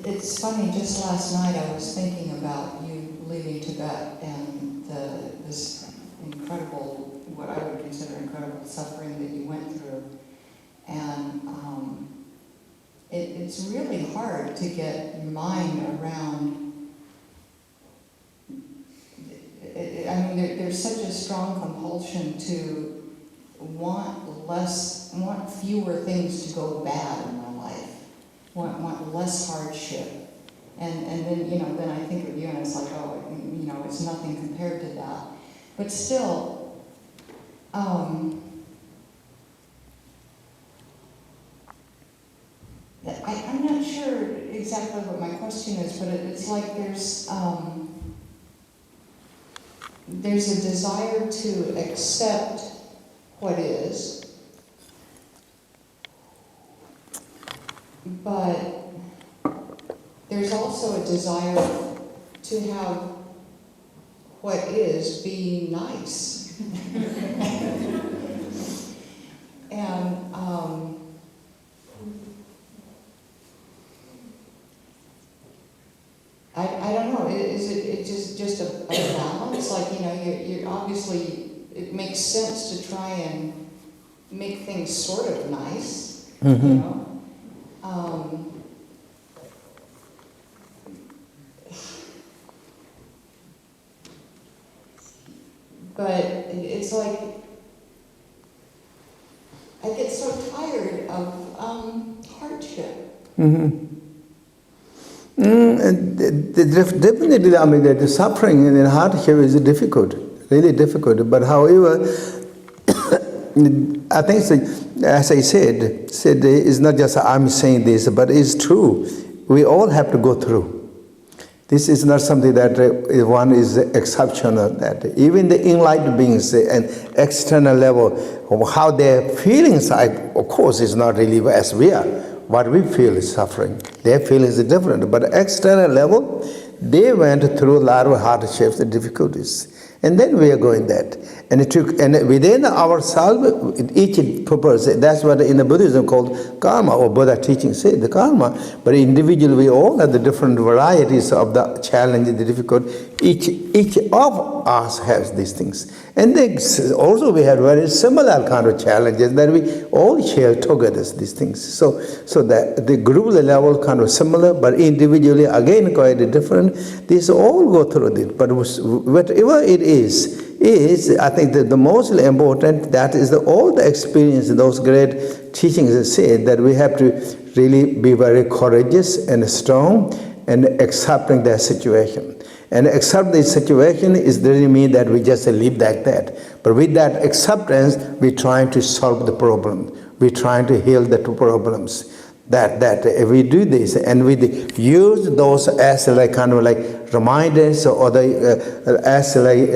It's funny. Just last night, I was thinking about you leaving Tibet and this incredible, what I would consider incredible suffering that you went through. And it's really hard to get your mind around. There's such a strong compulsion to want fewer things to go bad in my life, want less hardship. And then, then I think of you and it's like, oh, it's nothing compared to that. But still, I'm not sure exactly what my question is, but it's like there's a desire to accept what is, but there's also a desire to have what is be nice. And I don't know, is it just a balance? Like, you're obviously, it makes sense to try and make things sort of nice, but it's like, I get so tired of hardship. Definitely, the suffering and hardship is difficult, really difficult. But however, I think, as I said, it's not just I'm saying this, but it's true. We all have to go through. This is not something that one is exceptional. That even the enlightened beings, an external level of how their feelings are, of course, is not really as we are. What we feel is suffering. Their feelings are different. But external level, They went through a lot of hardships and difficulties. And then we are going that. And it took, and within ourselves, each purpose, that's what in the Buddhism called karma, or Buddha teaching say, the karma. But individually, we all have the different varieties of the challenge, the difficult. Each of us has these things. And then also we have very similar kind of challenges that we all share together, these things. So that the group level kind of similar, but individually again quite different. These all go through this. But whatever it is I think that the most important, that is all the experience, those great teachings say that we have to really be very courageous and strong and accepting their situation. And accept the situation is really mean that we just live like that. But with that acceptance, we're trying to solve the problem. We're trying to heal the two problems. That if we do this and we use those as like kind of like reminders or as like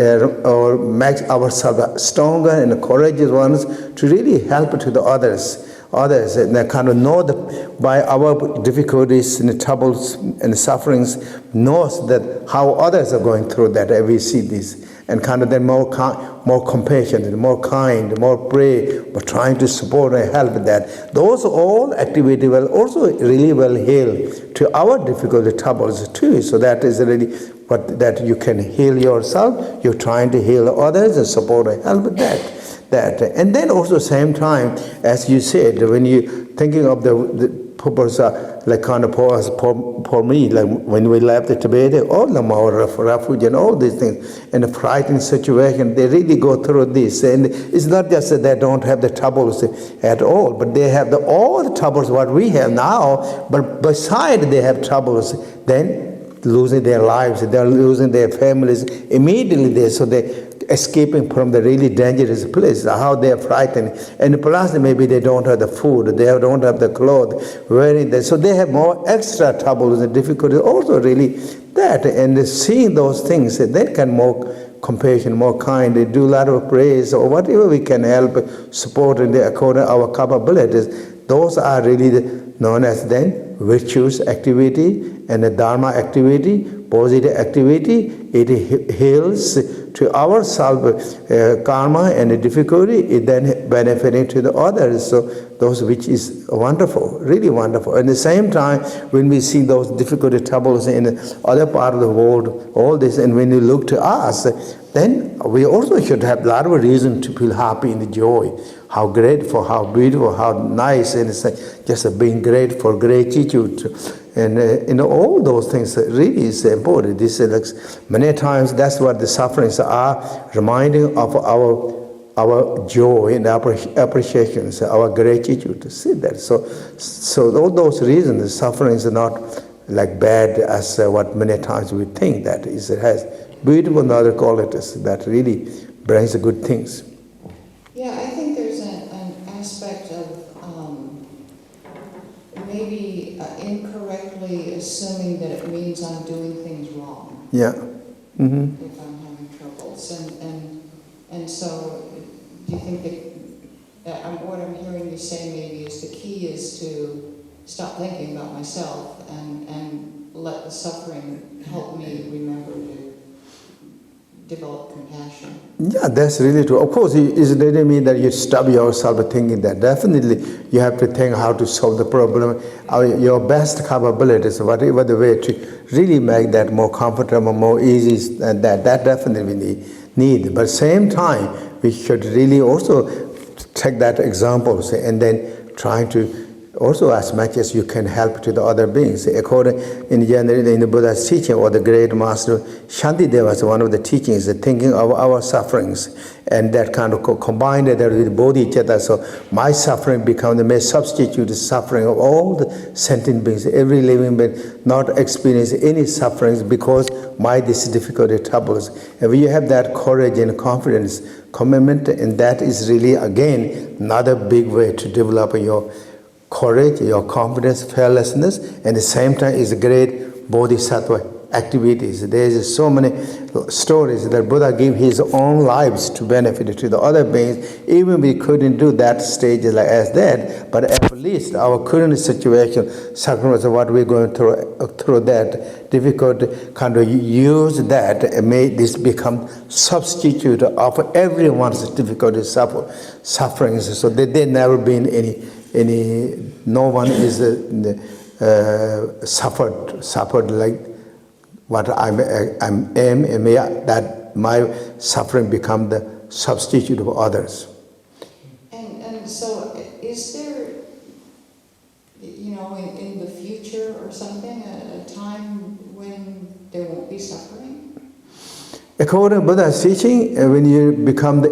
or make ourselves stronger and courageous ones to really help to the others and they kind of know that by our difficulties and troubles and sufferings knows that how others are going through that. We see this and kind of then more compassionate, more kind, more brave, but trying to support and help that. Those all activities will also really will heal to our difficult troubles too. So that is really what that you can heal yourself. You're trying to heal others and support and help that. And then also same time, as you said, when you thinking of the purpose, like kind of for me, like when we left the Tibet, all the more refuge and all these things, and the frightening situation, they really go through this. And it's not just that they don't have the troubles at all, but they have all the troubles what we have now, but beside they have troubles, then losing their lives, they're losing their families immediately there, so they escaping from the really dangerous place, how they are frightened. And plus maybe they don't have the food, they don't have the clothes, wearing that. So they have more extra troubles and difficulties also really that. And seeing those things, they can more compassion, more kind, they do a lot of praise or whatever we can help, support in the according to our capabilities. Those are really known as then virtuous activity and the dharma activity, positive activity. It heals to ourselves karma and the difficulty, it then benefiting to the others. So those which is wonderful, really wonderful. At the same time, when we see those difficult troubles in other part of the world, all this, and when you look to us, then we also should have a lot of reason to feel happy and joy. How grateful, how beautiful, how nice, and it's just being grateful, gratitude, and all those things really is important. This is like many times that's what the sufferings are, reminding of our joy and our appreciations, our gratitude to see that. So all those reasons, the sufferings are not like bad as what many times we think that is. It has beautiful other qualities that really brings good things. Yeah, I think there's an aspect of maybe incorrectly assuming that it means I'm doing things wrong. Yeah. Mm-hmm. If I'm having troubles. And so do you think that what I'm hearing you say maybe is the key is to stop thinking about myself and let the suffering help me remember to develop compassion. Yeah, that's really true. Of course, it doesn't mean that you stop yourself thinking that. Definitely, you have to think how to solve the problem, your best capabilities, whatever the way to really make that more comfortable, more easy, and that definitely we need. But same time, we should really also take that examples and then trying to also as much as you can help to the other beings. According in the Buddha's teaching, or the great master Shantideva was one of the teachings, thinking of our sufferings, and that kind of combined that with bodhicitta. So my suffering becomes the may substitute the suffering of all the sentient beings, every living being, not experience any sufferings because my this difficulty troubles. And when you have that courage and confidence, commitment, and that is really again another big way to develop your courage, your confidence, fearlessness, and at the same time is a great bodhisattva activities. There's so many stories that Buddha gave his own lives to benefit to the other beings. Even we couldn't do that stage like as that, but at least our current situation, circumstances, what we're going through that difficult, kind of use that and make this become substitute of everyone's difficulty, sufferings. So there never been any. No one is suffered like what I'm that my suffering become the substitute of others. And so is there, in the future or something, a time when there won't be suffering? According to Buddha's teaching, when you become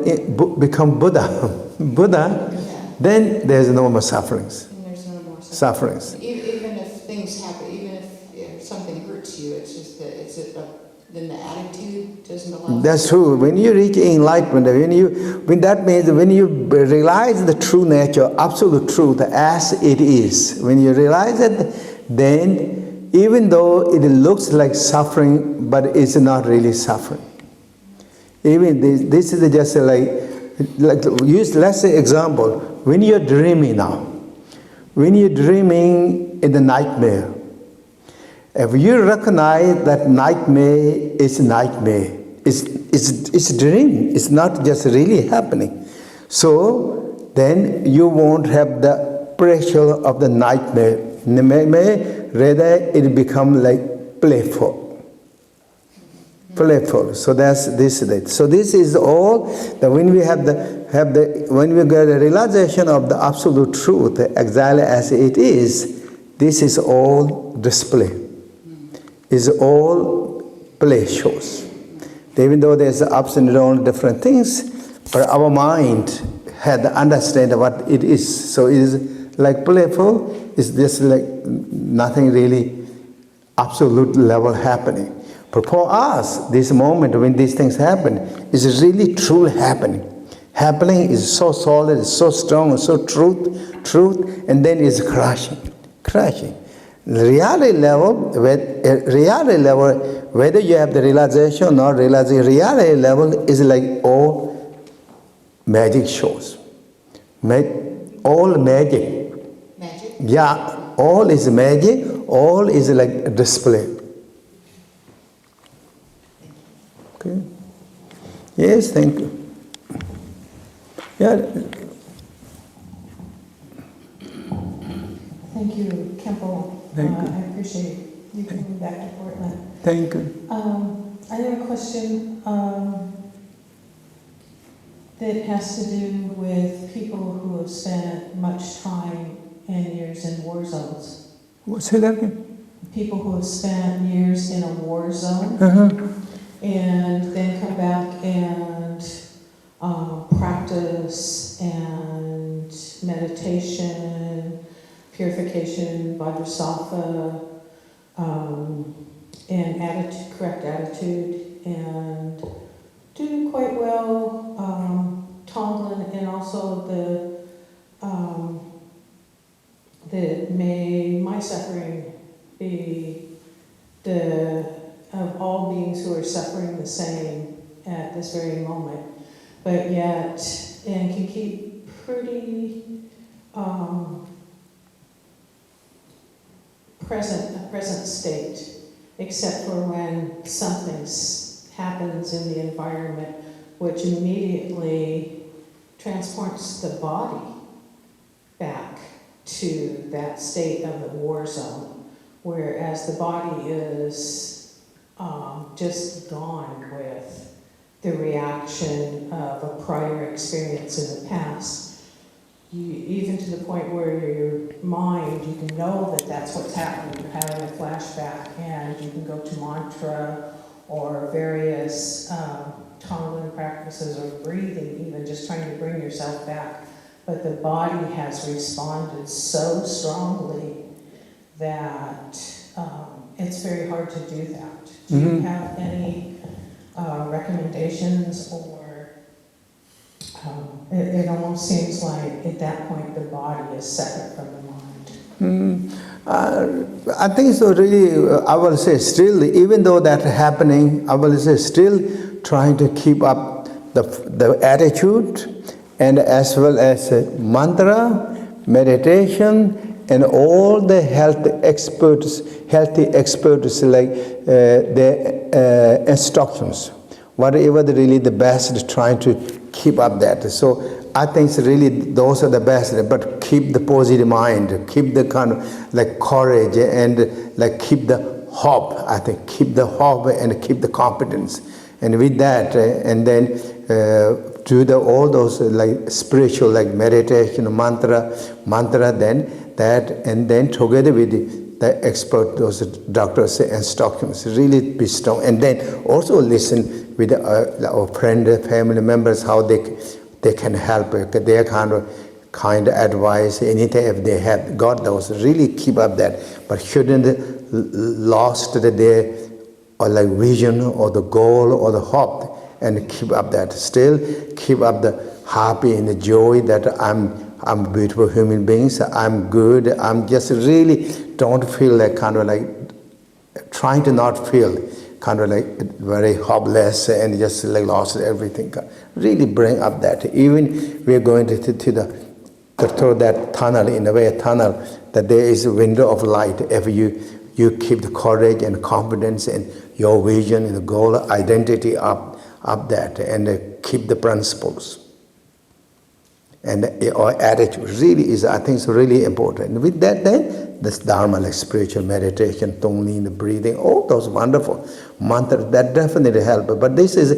Buddha, then there's no more sufferings. And there's no more Sufferings. Even if things happen, even if something hurts you, it's just that then the attitude doesn't allow. That's true. When you reach enlightenment, that means when you realize the true nature, absolute truth as it is, when you realize it, then even though it looks like suffering, but it's not really suffering. Even this is just let's say example, when you're dreaming now, when you're dreaming in the nightmare, if you recognize that nightmare is nightmare, it's a dream, it's not just really happening. So then you won't have the pressure of the nightmare. Rather it become like playful. So that's this. So this is all that when we when we get a realization of the absolute truth exactly as it is, this is all display. Is all play shows. Even though there's ups and downs, different things, but our mind had to understand what it is. So it is like playful. It's just like nothing really absolute level happening. But for us, this moment when these things happen is really truly happening. Happening is so solid, it's so strong, so truth, and then it's crashing. The reality level, whether you have the realization or not realizing, reality level is like all magic shows. All magic. Magic? Yeah, all is magic, all is like a display. Okay. Yes, thank you. Yeah. Thank you, Khenpo. Thank you. I appreciate you coming back to Portland. Thank you. I have a question that has to do with people who have spent much time and years in war zones. Say that again. People who have spent years in a war zone and then come back and practice and meditation, purification, vajrasattva, and correct attitude, and do quite well, Tonglen, and also may my suffering be of all beings who are suffering the same at this very moment, but yet, and can keep pretty a present state, except for when something happens in the environment which immediately transports the body back to that state of the war zone, whereas the body is just gone with the reaction of a prior experience in the past. Even to the point where your mind, you can know that that's what's happening. You're having a flashback, and you can go to mantra or various Tonglen practices or breathing, even just trying to bring yourself back. But the body has responded so strongly that it's very hard to do that. Do you have any recommendations, or it almost seems like at that point the body is separate from the mind? I think so. Really, I will say still, even though that's happening, I will say still trying to keep up the attitude, and as well as mantra, meditation, and all the healthy experts like the instructions, whatever really the best, trying to keep up that. So I think it's really those are the best, but keep the positive mind, keep the kind of like courage, and like keep the hope. I think keep the hope and keep the confidence, and with that, and then do all those like spiritual, like meditation, mantra, then that, and then together with the expert, those doctors' instructions, really be strong, and then also listen with our friend, family members, how they can help, their kind of advice, anything if they have got those, really keep up that, but shouldn't lost their or like vision or the goal or the hope, and keep up that, still keep up the happy and the joy that I'm beautiful human beings, I'm good, I'm just really don't feel like kind of like trying to not feel kind of like very hopeless and just like lost everything. Really bring up that. Even we're going to through that tunnel, in a way a tunnel, that there is a window of light if you keep the courage and confidence and your vision and the goal, identity up that, and keep the principles. And our attitude really is, I think, is really important. And with that, then, this Dharma, like spiritual meditation, Tonglen, breathing, all those wonderful mantras, that definitely help. But this is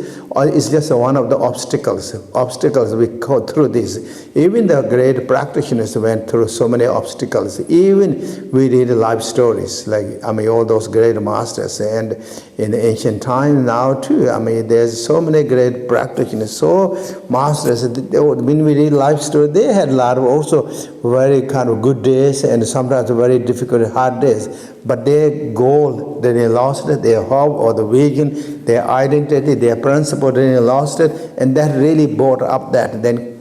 just one of the obstacles. Obstacles we go through this. Even the great practitioners went through so many obstacles. Even we read life stories, like, all those great masters. And in the ancient time now too, there's so many great practitioners, so masters. When we read life stories, they had a lot of also very kind of good days and sometimes very difficult, hard days. But their goal, they lost it, their hope or the vision, their identity, their principle, they lost it, and that really brought up that, then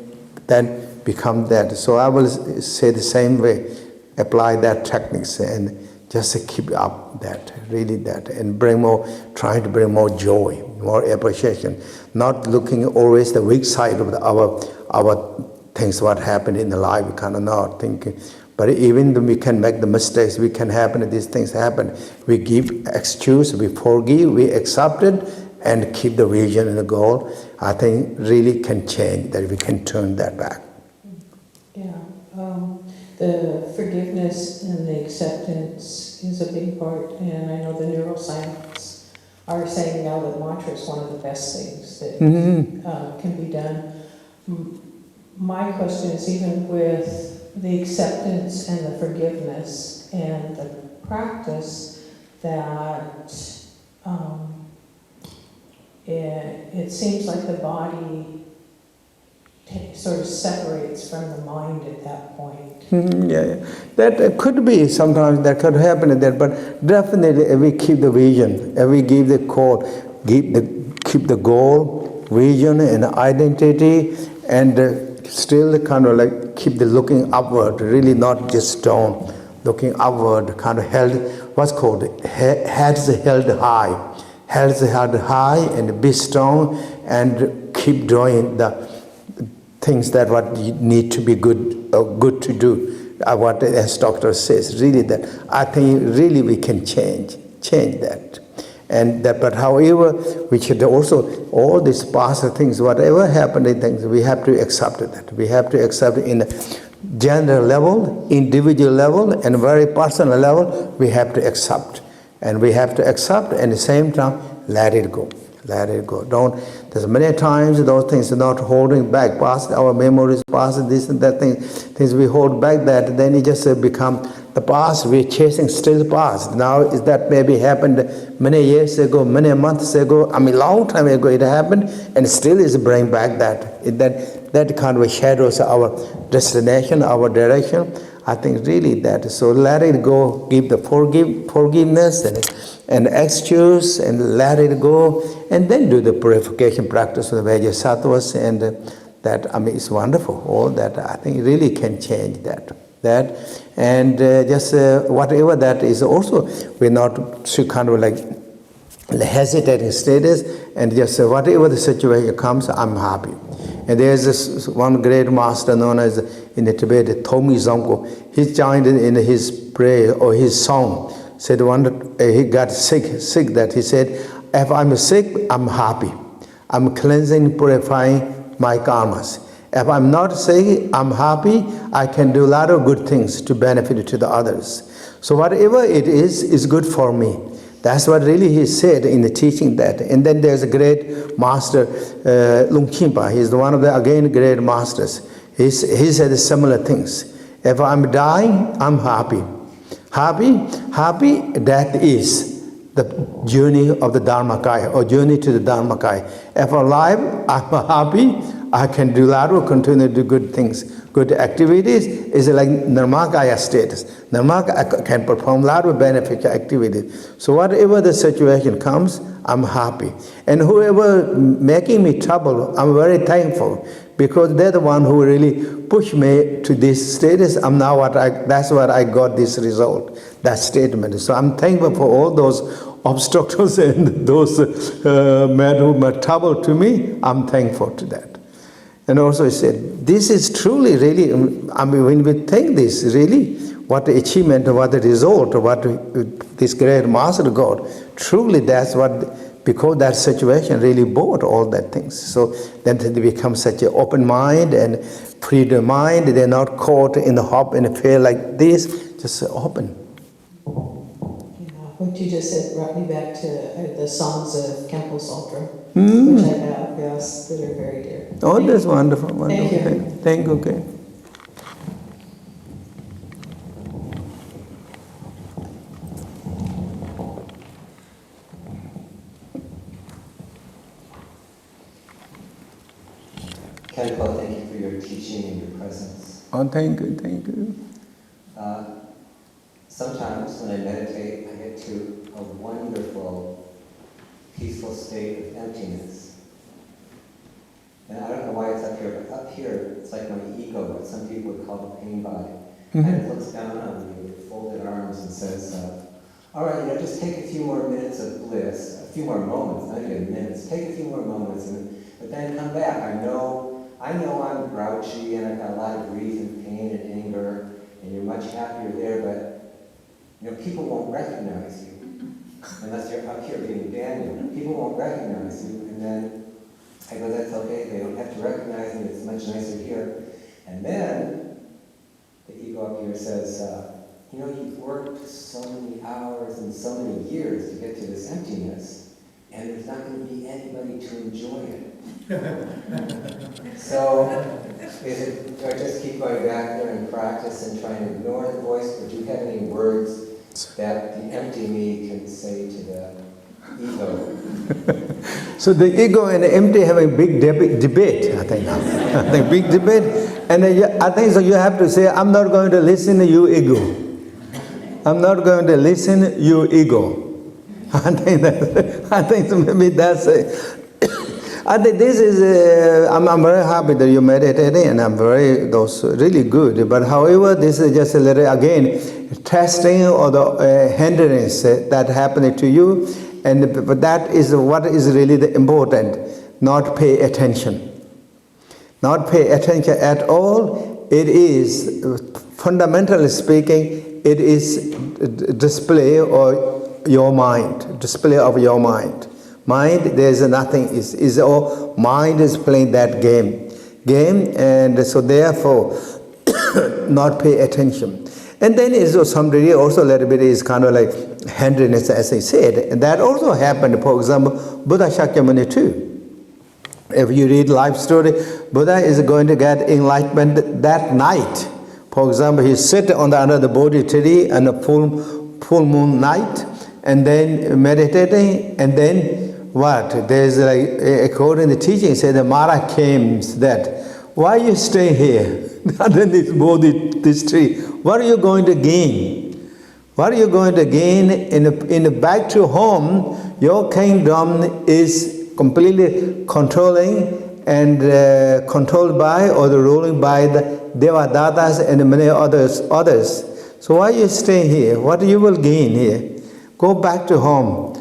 become that. So I will say the same way, apply that techniques and just keep up that, really that, and trying to bring more joy, more appreciation, not looking always the weak side of our things, what happened in the life, we kind of not thinking. But even when we can make the mistakes, we can happen, these things happen. We give excuse, we forgive, we accept it, and keep the vision and the goal. I think really can change, that we can turn that back. Yeah, the forgiveness and the acceptance is a big part, and I know the neuroscientists are saying now that mantra is one of the best things that can be done. My question is, even with the acceptance and the forgiveness and the practice, that it seems like the body sort of separates from the mind at that point. Yeah. That could be, sometimes that could happen at that, but definitely if we keep the vision, if we give the call, keep the goal, vision and identity, and still kind of like keep the looking upward, really not just down, looking upward, kind of held, what's called heads held high, and be strong, and keep doing the things that what you need to be good to do, what as doctor says, really that I think really we can change that. And that, but however, we should also, all these past things, whatever happened in things, we have to accept that. We have to accept it in a general level, individual level, and very personal level, we have to accept. And we have to accept, and at the same time, let it go. Let it go. There's many times those things are not holding back, past our memories, past this and that things we hold back, that then it just become the past, we're chasing still past. Now, is that maybe happened many years ago, many months ago, long time ago it happened, and still is bring back that kind of shadows our destination, our direction. I think really that. So let it go, give the forgiveness and excuse, and let it go, and then do the purification practice of the Vajrasattvas, and that, it's wonderful. All that, I think really can change that. that. And just whatever that is also, we're not to kind of like hesitating status, and just whatever the situation comes, I'm happy. And there's this one great master known as in the Tibet, Tomi Zongko. He joined in his prayer or his song. Said he got sick that he said, if I'm sick, I'm happy. I'm cleansing, purifying my karmas. If I'm not sick, I'm happy. I can do a lot of good things to benefit to the others. So whatever it is good for me. That's what really he said in the teaching that. And then there's a great master, Lungkimpa. He's one of the, again, great masters. He said similar things. If I'm dying, I'm happy. Happy, that is the journey of the Dharmakaya, or journey to the Dharmakaya. If I'm alive, I'm happy. I can do a lot of continue to do good things, good activities. Is like Nirmakaya status. Nirmakaya can perform a lot of beneficial activities. So whatever the situation comes, I'm happy. And whoever making me trouble, I'm very thankful, because they're the one who really pushed me to this status. That's what I got this result, that statement. So I'm thankful for all those obstacles and those men who made trouble to me. I'm thankful to that. And also he said, this is truly, really, I mean, when we think this, really, what the achievement, what the result, what this great master got, truly that's what, because that situation really brought all that things. So then they become such an open mind and freedom mind. They're not caught in the hop and fear like this, just open. What you just said brought me back to the songs of Khenpo Sutra, which I have, yes, that are very dear. Oh, that's wonderful, wonderful. Thank you. Thank you, okay. Khenpo, thank you for your teaching and your presence. Oh, thank you, thank you. Sometimes when I meditate, I get to a wonderful, peaceful state of emptiness. And I don't know why it's up here, but up here, it's like my ego, what some people would call the pain body. And it looks down on me with folded arms and says, all right, just take a few more minutes of bliss, a few more moments, not even minutes, take a few more moments, but then come back. I know I'm grouchy and I've got a lot of grief and pain and anger, and you're much happier there, but people won't recognize you unless you're up here being Daniel. People won't recognize you, and then I go, that's okay, they don't have to recognize me, it's much nicer here. And then the ego up here says, you've worked so many hours and so many years to get to this emptiness, and there's not going to be anybody to enjoy it. So, do I just keep going back there and practice and try and ignore the voice, or do you have any words that the empty me can say to the ego? So the ego and the empty have a big debate, I think. I think big debate. And I think so you have to say, I'm not going to listen to you, ego. I'm not going to listen to you, ego. I think so maybe that's it. I think this is, I'm very happy that you meditating, and I'm those really good. But however, this is just a little, again, testing or the hindrance that happening to you. But that is what is really the important, not pay attention. Not pay attention at all. It is, fundamentally speaking, it is display or your mind, display of your mind. Mind, there's nothing, is all, mind is playing that game, and so therefore, not pay attention. And then is somebody also a little bit is kind of like hindrance, as I said, and that also happened, for example, Buddha Shakyamuni too. If you read life story, Buddha is going to get enlightenment that night. For example, he sit on the under the Bodhi tree on a full moon night, and then meditating, and then what? There's like, according to the teaching, say the Mara came that, why you stay here? Under this Bodhi, this tree, what are you going to gain? What are you going to gain in back to home? Your kingdom is completely controlling and controlled by or the ruling by the Devadatas and many others. So why you stay here? What you will gain here? Go back to home,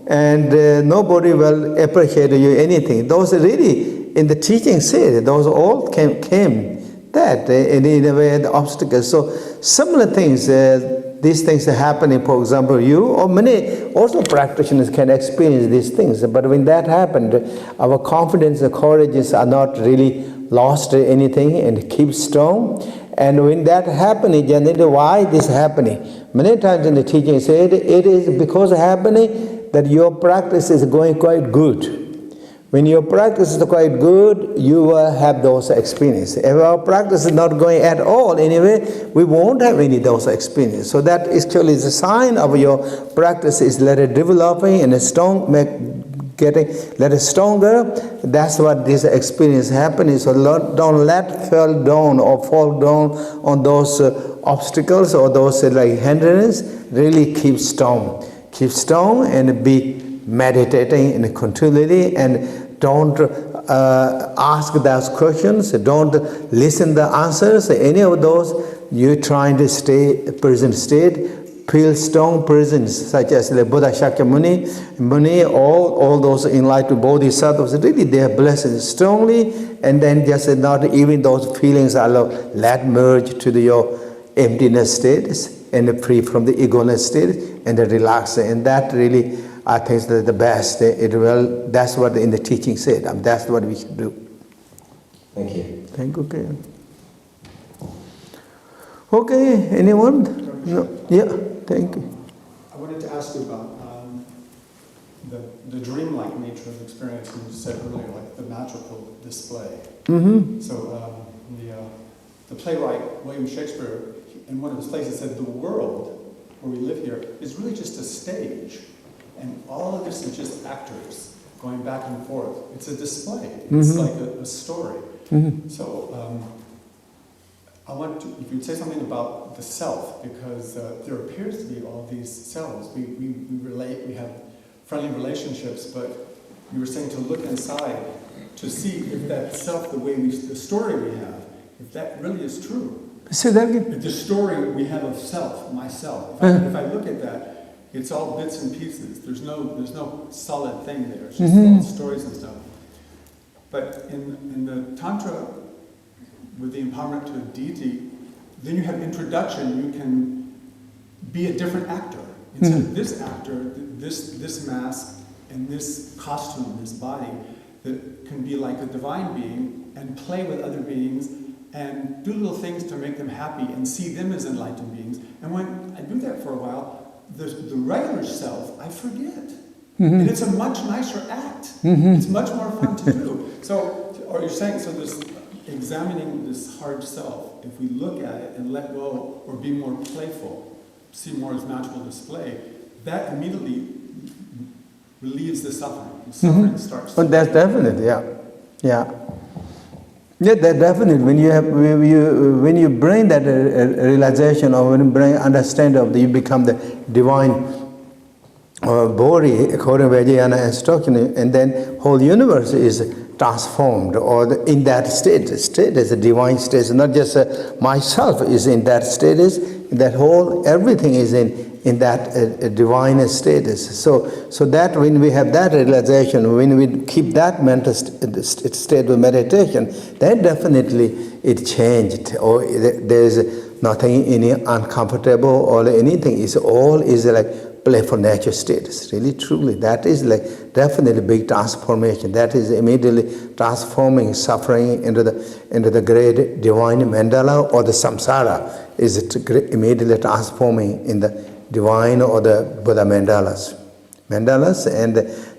and nobody will appreciate you anything. Those really in the teaching said those all came that in a way the obstacles. So similar things. These things are happening, for example, you or many also practitioners can experience these things. But when that happened, our confidence and courages are not really lost or anything and keep strong. And when that happening, generally why this happening? Many times in the teaching said it is because of happening that your practice is going quite good. When your practice is quite good, you will have those experiences. If our practice is not going at all anyway, we won't have any of those experiences. So that actually is a sign of your practice is let it developing and strong, let it stronger. That's what this experience happening. So don't let fall down on those obstacles or those like hindrances. Really keep strong and be meditating and continually, and don't ask those questions, don't listen the answers, any of those. You're trying to stay present state, feel strong presence, such as the Buddha Shakyamuni, all those enlightened bodhisattvas, really they are blessed strongly, and then just not even those feelings are let merge to your emptiness status and free from the egoless state and relax, and that really I think that the best. That's what in the teaching said. That's what we should do. Thank you. Thank you. Okay, anyone? No? Yeah, thank you. I wanted to ask you about the dreamlike nature of experience you said earlier, like the magical display. Mm-hmm. So the playwright William Shakespeare, in one of his plays, said the world where we live here is really just a stage. And all of this is just actors going back and forth. It's a display. It's like a story. Mm-hmm. So I want to, if you'd say something about the self, because there appears to be all these selves. We relate, we have friendly relationships, but you were saying to look inside to see if that self, the story we have, if that really is true. Say that again. The story we have of self, myself. If I look at that, it's all bits and pieces. There's no solid thing there. It's just all stories and stuff. But in the Tantra, with the empowerment to a deity, then you have introduction. You can be a different actor. Instead of this actor, this mask and this costume, this body, that can be like a divine being and play with other beings and do little things to make them happy and see them as enlightened beings. And when I do that for a while, the regular self, I forget. And it's a much nicer act. It's much more fun to do. So, or you're saying, so this examining this hard self, if we look at it and let go or be more playful, see more as magical display, that immediately relieves the suffering. The suffering starts. But that's definite, yeah, that's definite. When you bring that realization, or when you bring understanding of you become the divine body, according to Vajrayana instruction, and then whole universe is transformed, or in that state is a divine state. Not just myself is in that status. That whole everything is in that divine status. So that when we have that realization, when we keep that mental state of meditation, then definitely it changed. Or there's nothing any uncomfortable or anything. It's all is like playful nature status. Really, truly, that is like definitely big transformation. That is immediately transforming suffering into the great divine mandala, or the samsara is immediately transforming in the divine or the Buddha mandalas, and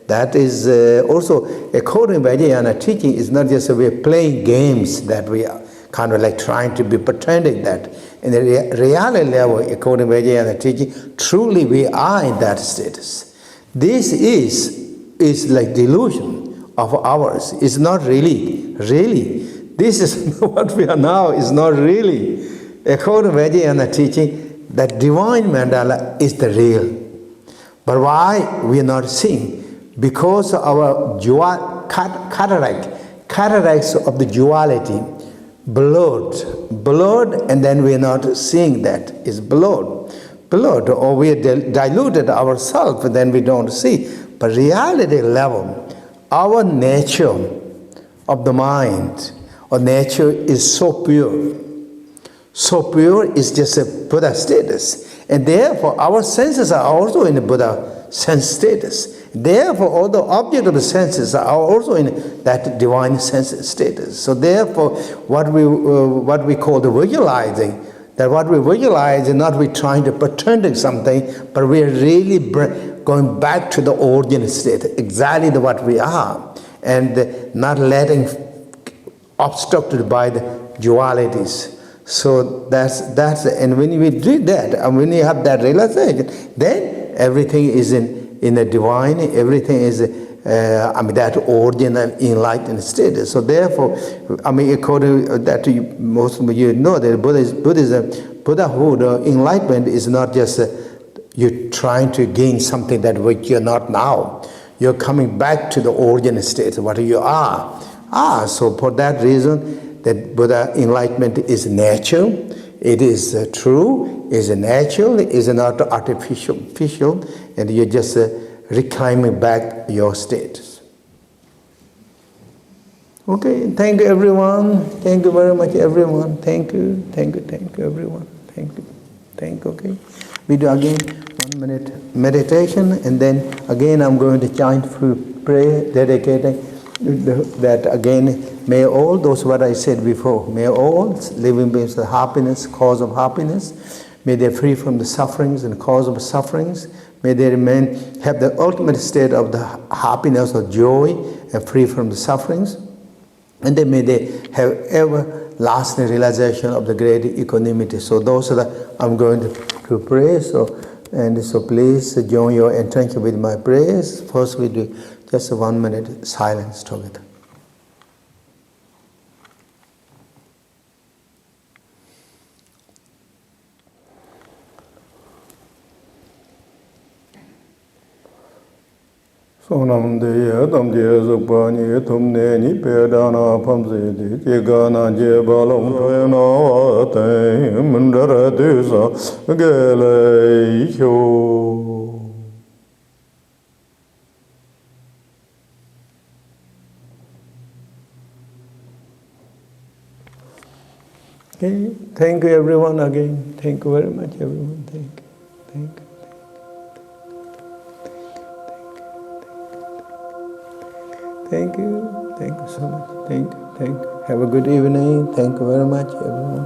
that is also according to Vajrayana teaching. Is not just we're playing games that we are kind of like trying to be pretending that. In the reality level, according to Vajrayana teaching, truly we are in that status. This is like delusion of ours. It's not really. This is what we are now. Is not really. According to Vajrayana teaching, that divine mandala is the real. But why we are not seeing? Because our cataract cataracts of the duality, blurred, and then we're not seeing that. It's blurred, or we diluted ourselves, then we don't see. But reality level, our nature of the mind or nature is so pure. So pure is just a Buddha status. And therefore, our senses are also in the Buddha sense status. Therefore, all the object of the senses are also in that divine sense status. So therefore, what we call the visualizing, that what we visualize is not we trying to pretend something, but we are really going back to the original state, exactly what we are, and not letting obstructed by the dualities. So that's and when we do that, and when you have that realization, then everything is in the divine, everything is that original enlightened status. So therefore, according to that, most of you know that Buddhism, Buddhahood, enlightenment is not just you trying to gain something that which you're not now. You're coming back to the original state, what you are. So for that reason, that Buddha enlightenment is natural, it is true, is natural, is not artificial, and you're just reclaiming back your status. Okay, thank you everyone. Thank you very much everyone. Thank you everyone. Thank you, okay. We do again 1 minute meditation, and then again I'm going to chant for prayer, dedicating that again. May all those what I said before, may all living beings have happiness, cause of happiness. May they free from the sufferings and cause of sufferings. May they have the ultimate state of the happiness or joy and free from the sufferings. And then may they have everlasting realization of the great equanimity. So those are I'm going to pray. So please join your attention with my prayers. First we do just 1 minute silence together. Sonam de Adam de Zupani, Tumne, ni Pedana, Pamsi, Jigana, Jebalum, Toyana, Mundara Desa, Gele, Okay, thank you everyone again. Thank you very much everyone. Thank you. Thank you so much. Thank you. Have a good evening. Thank you very much, everyone.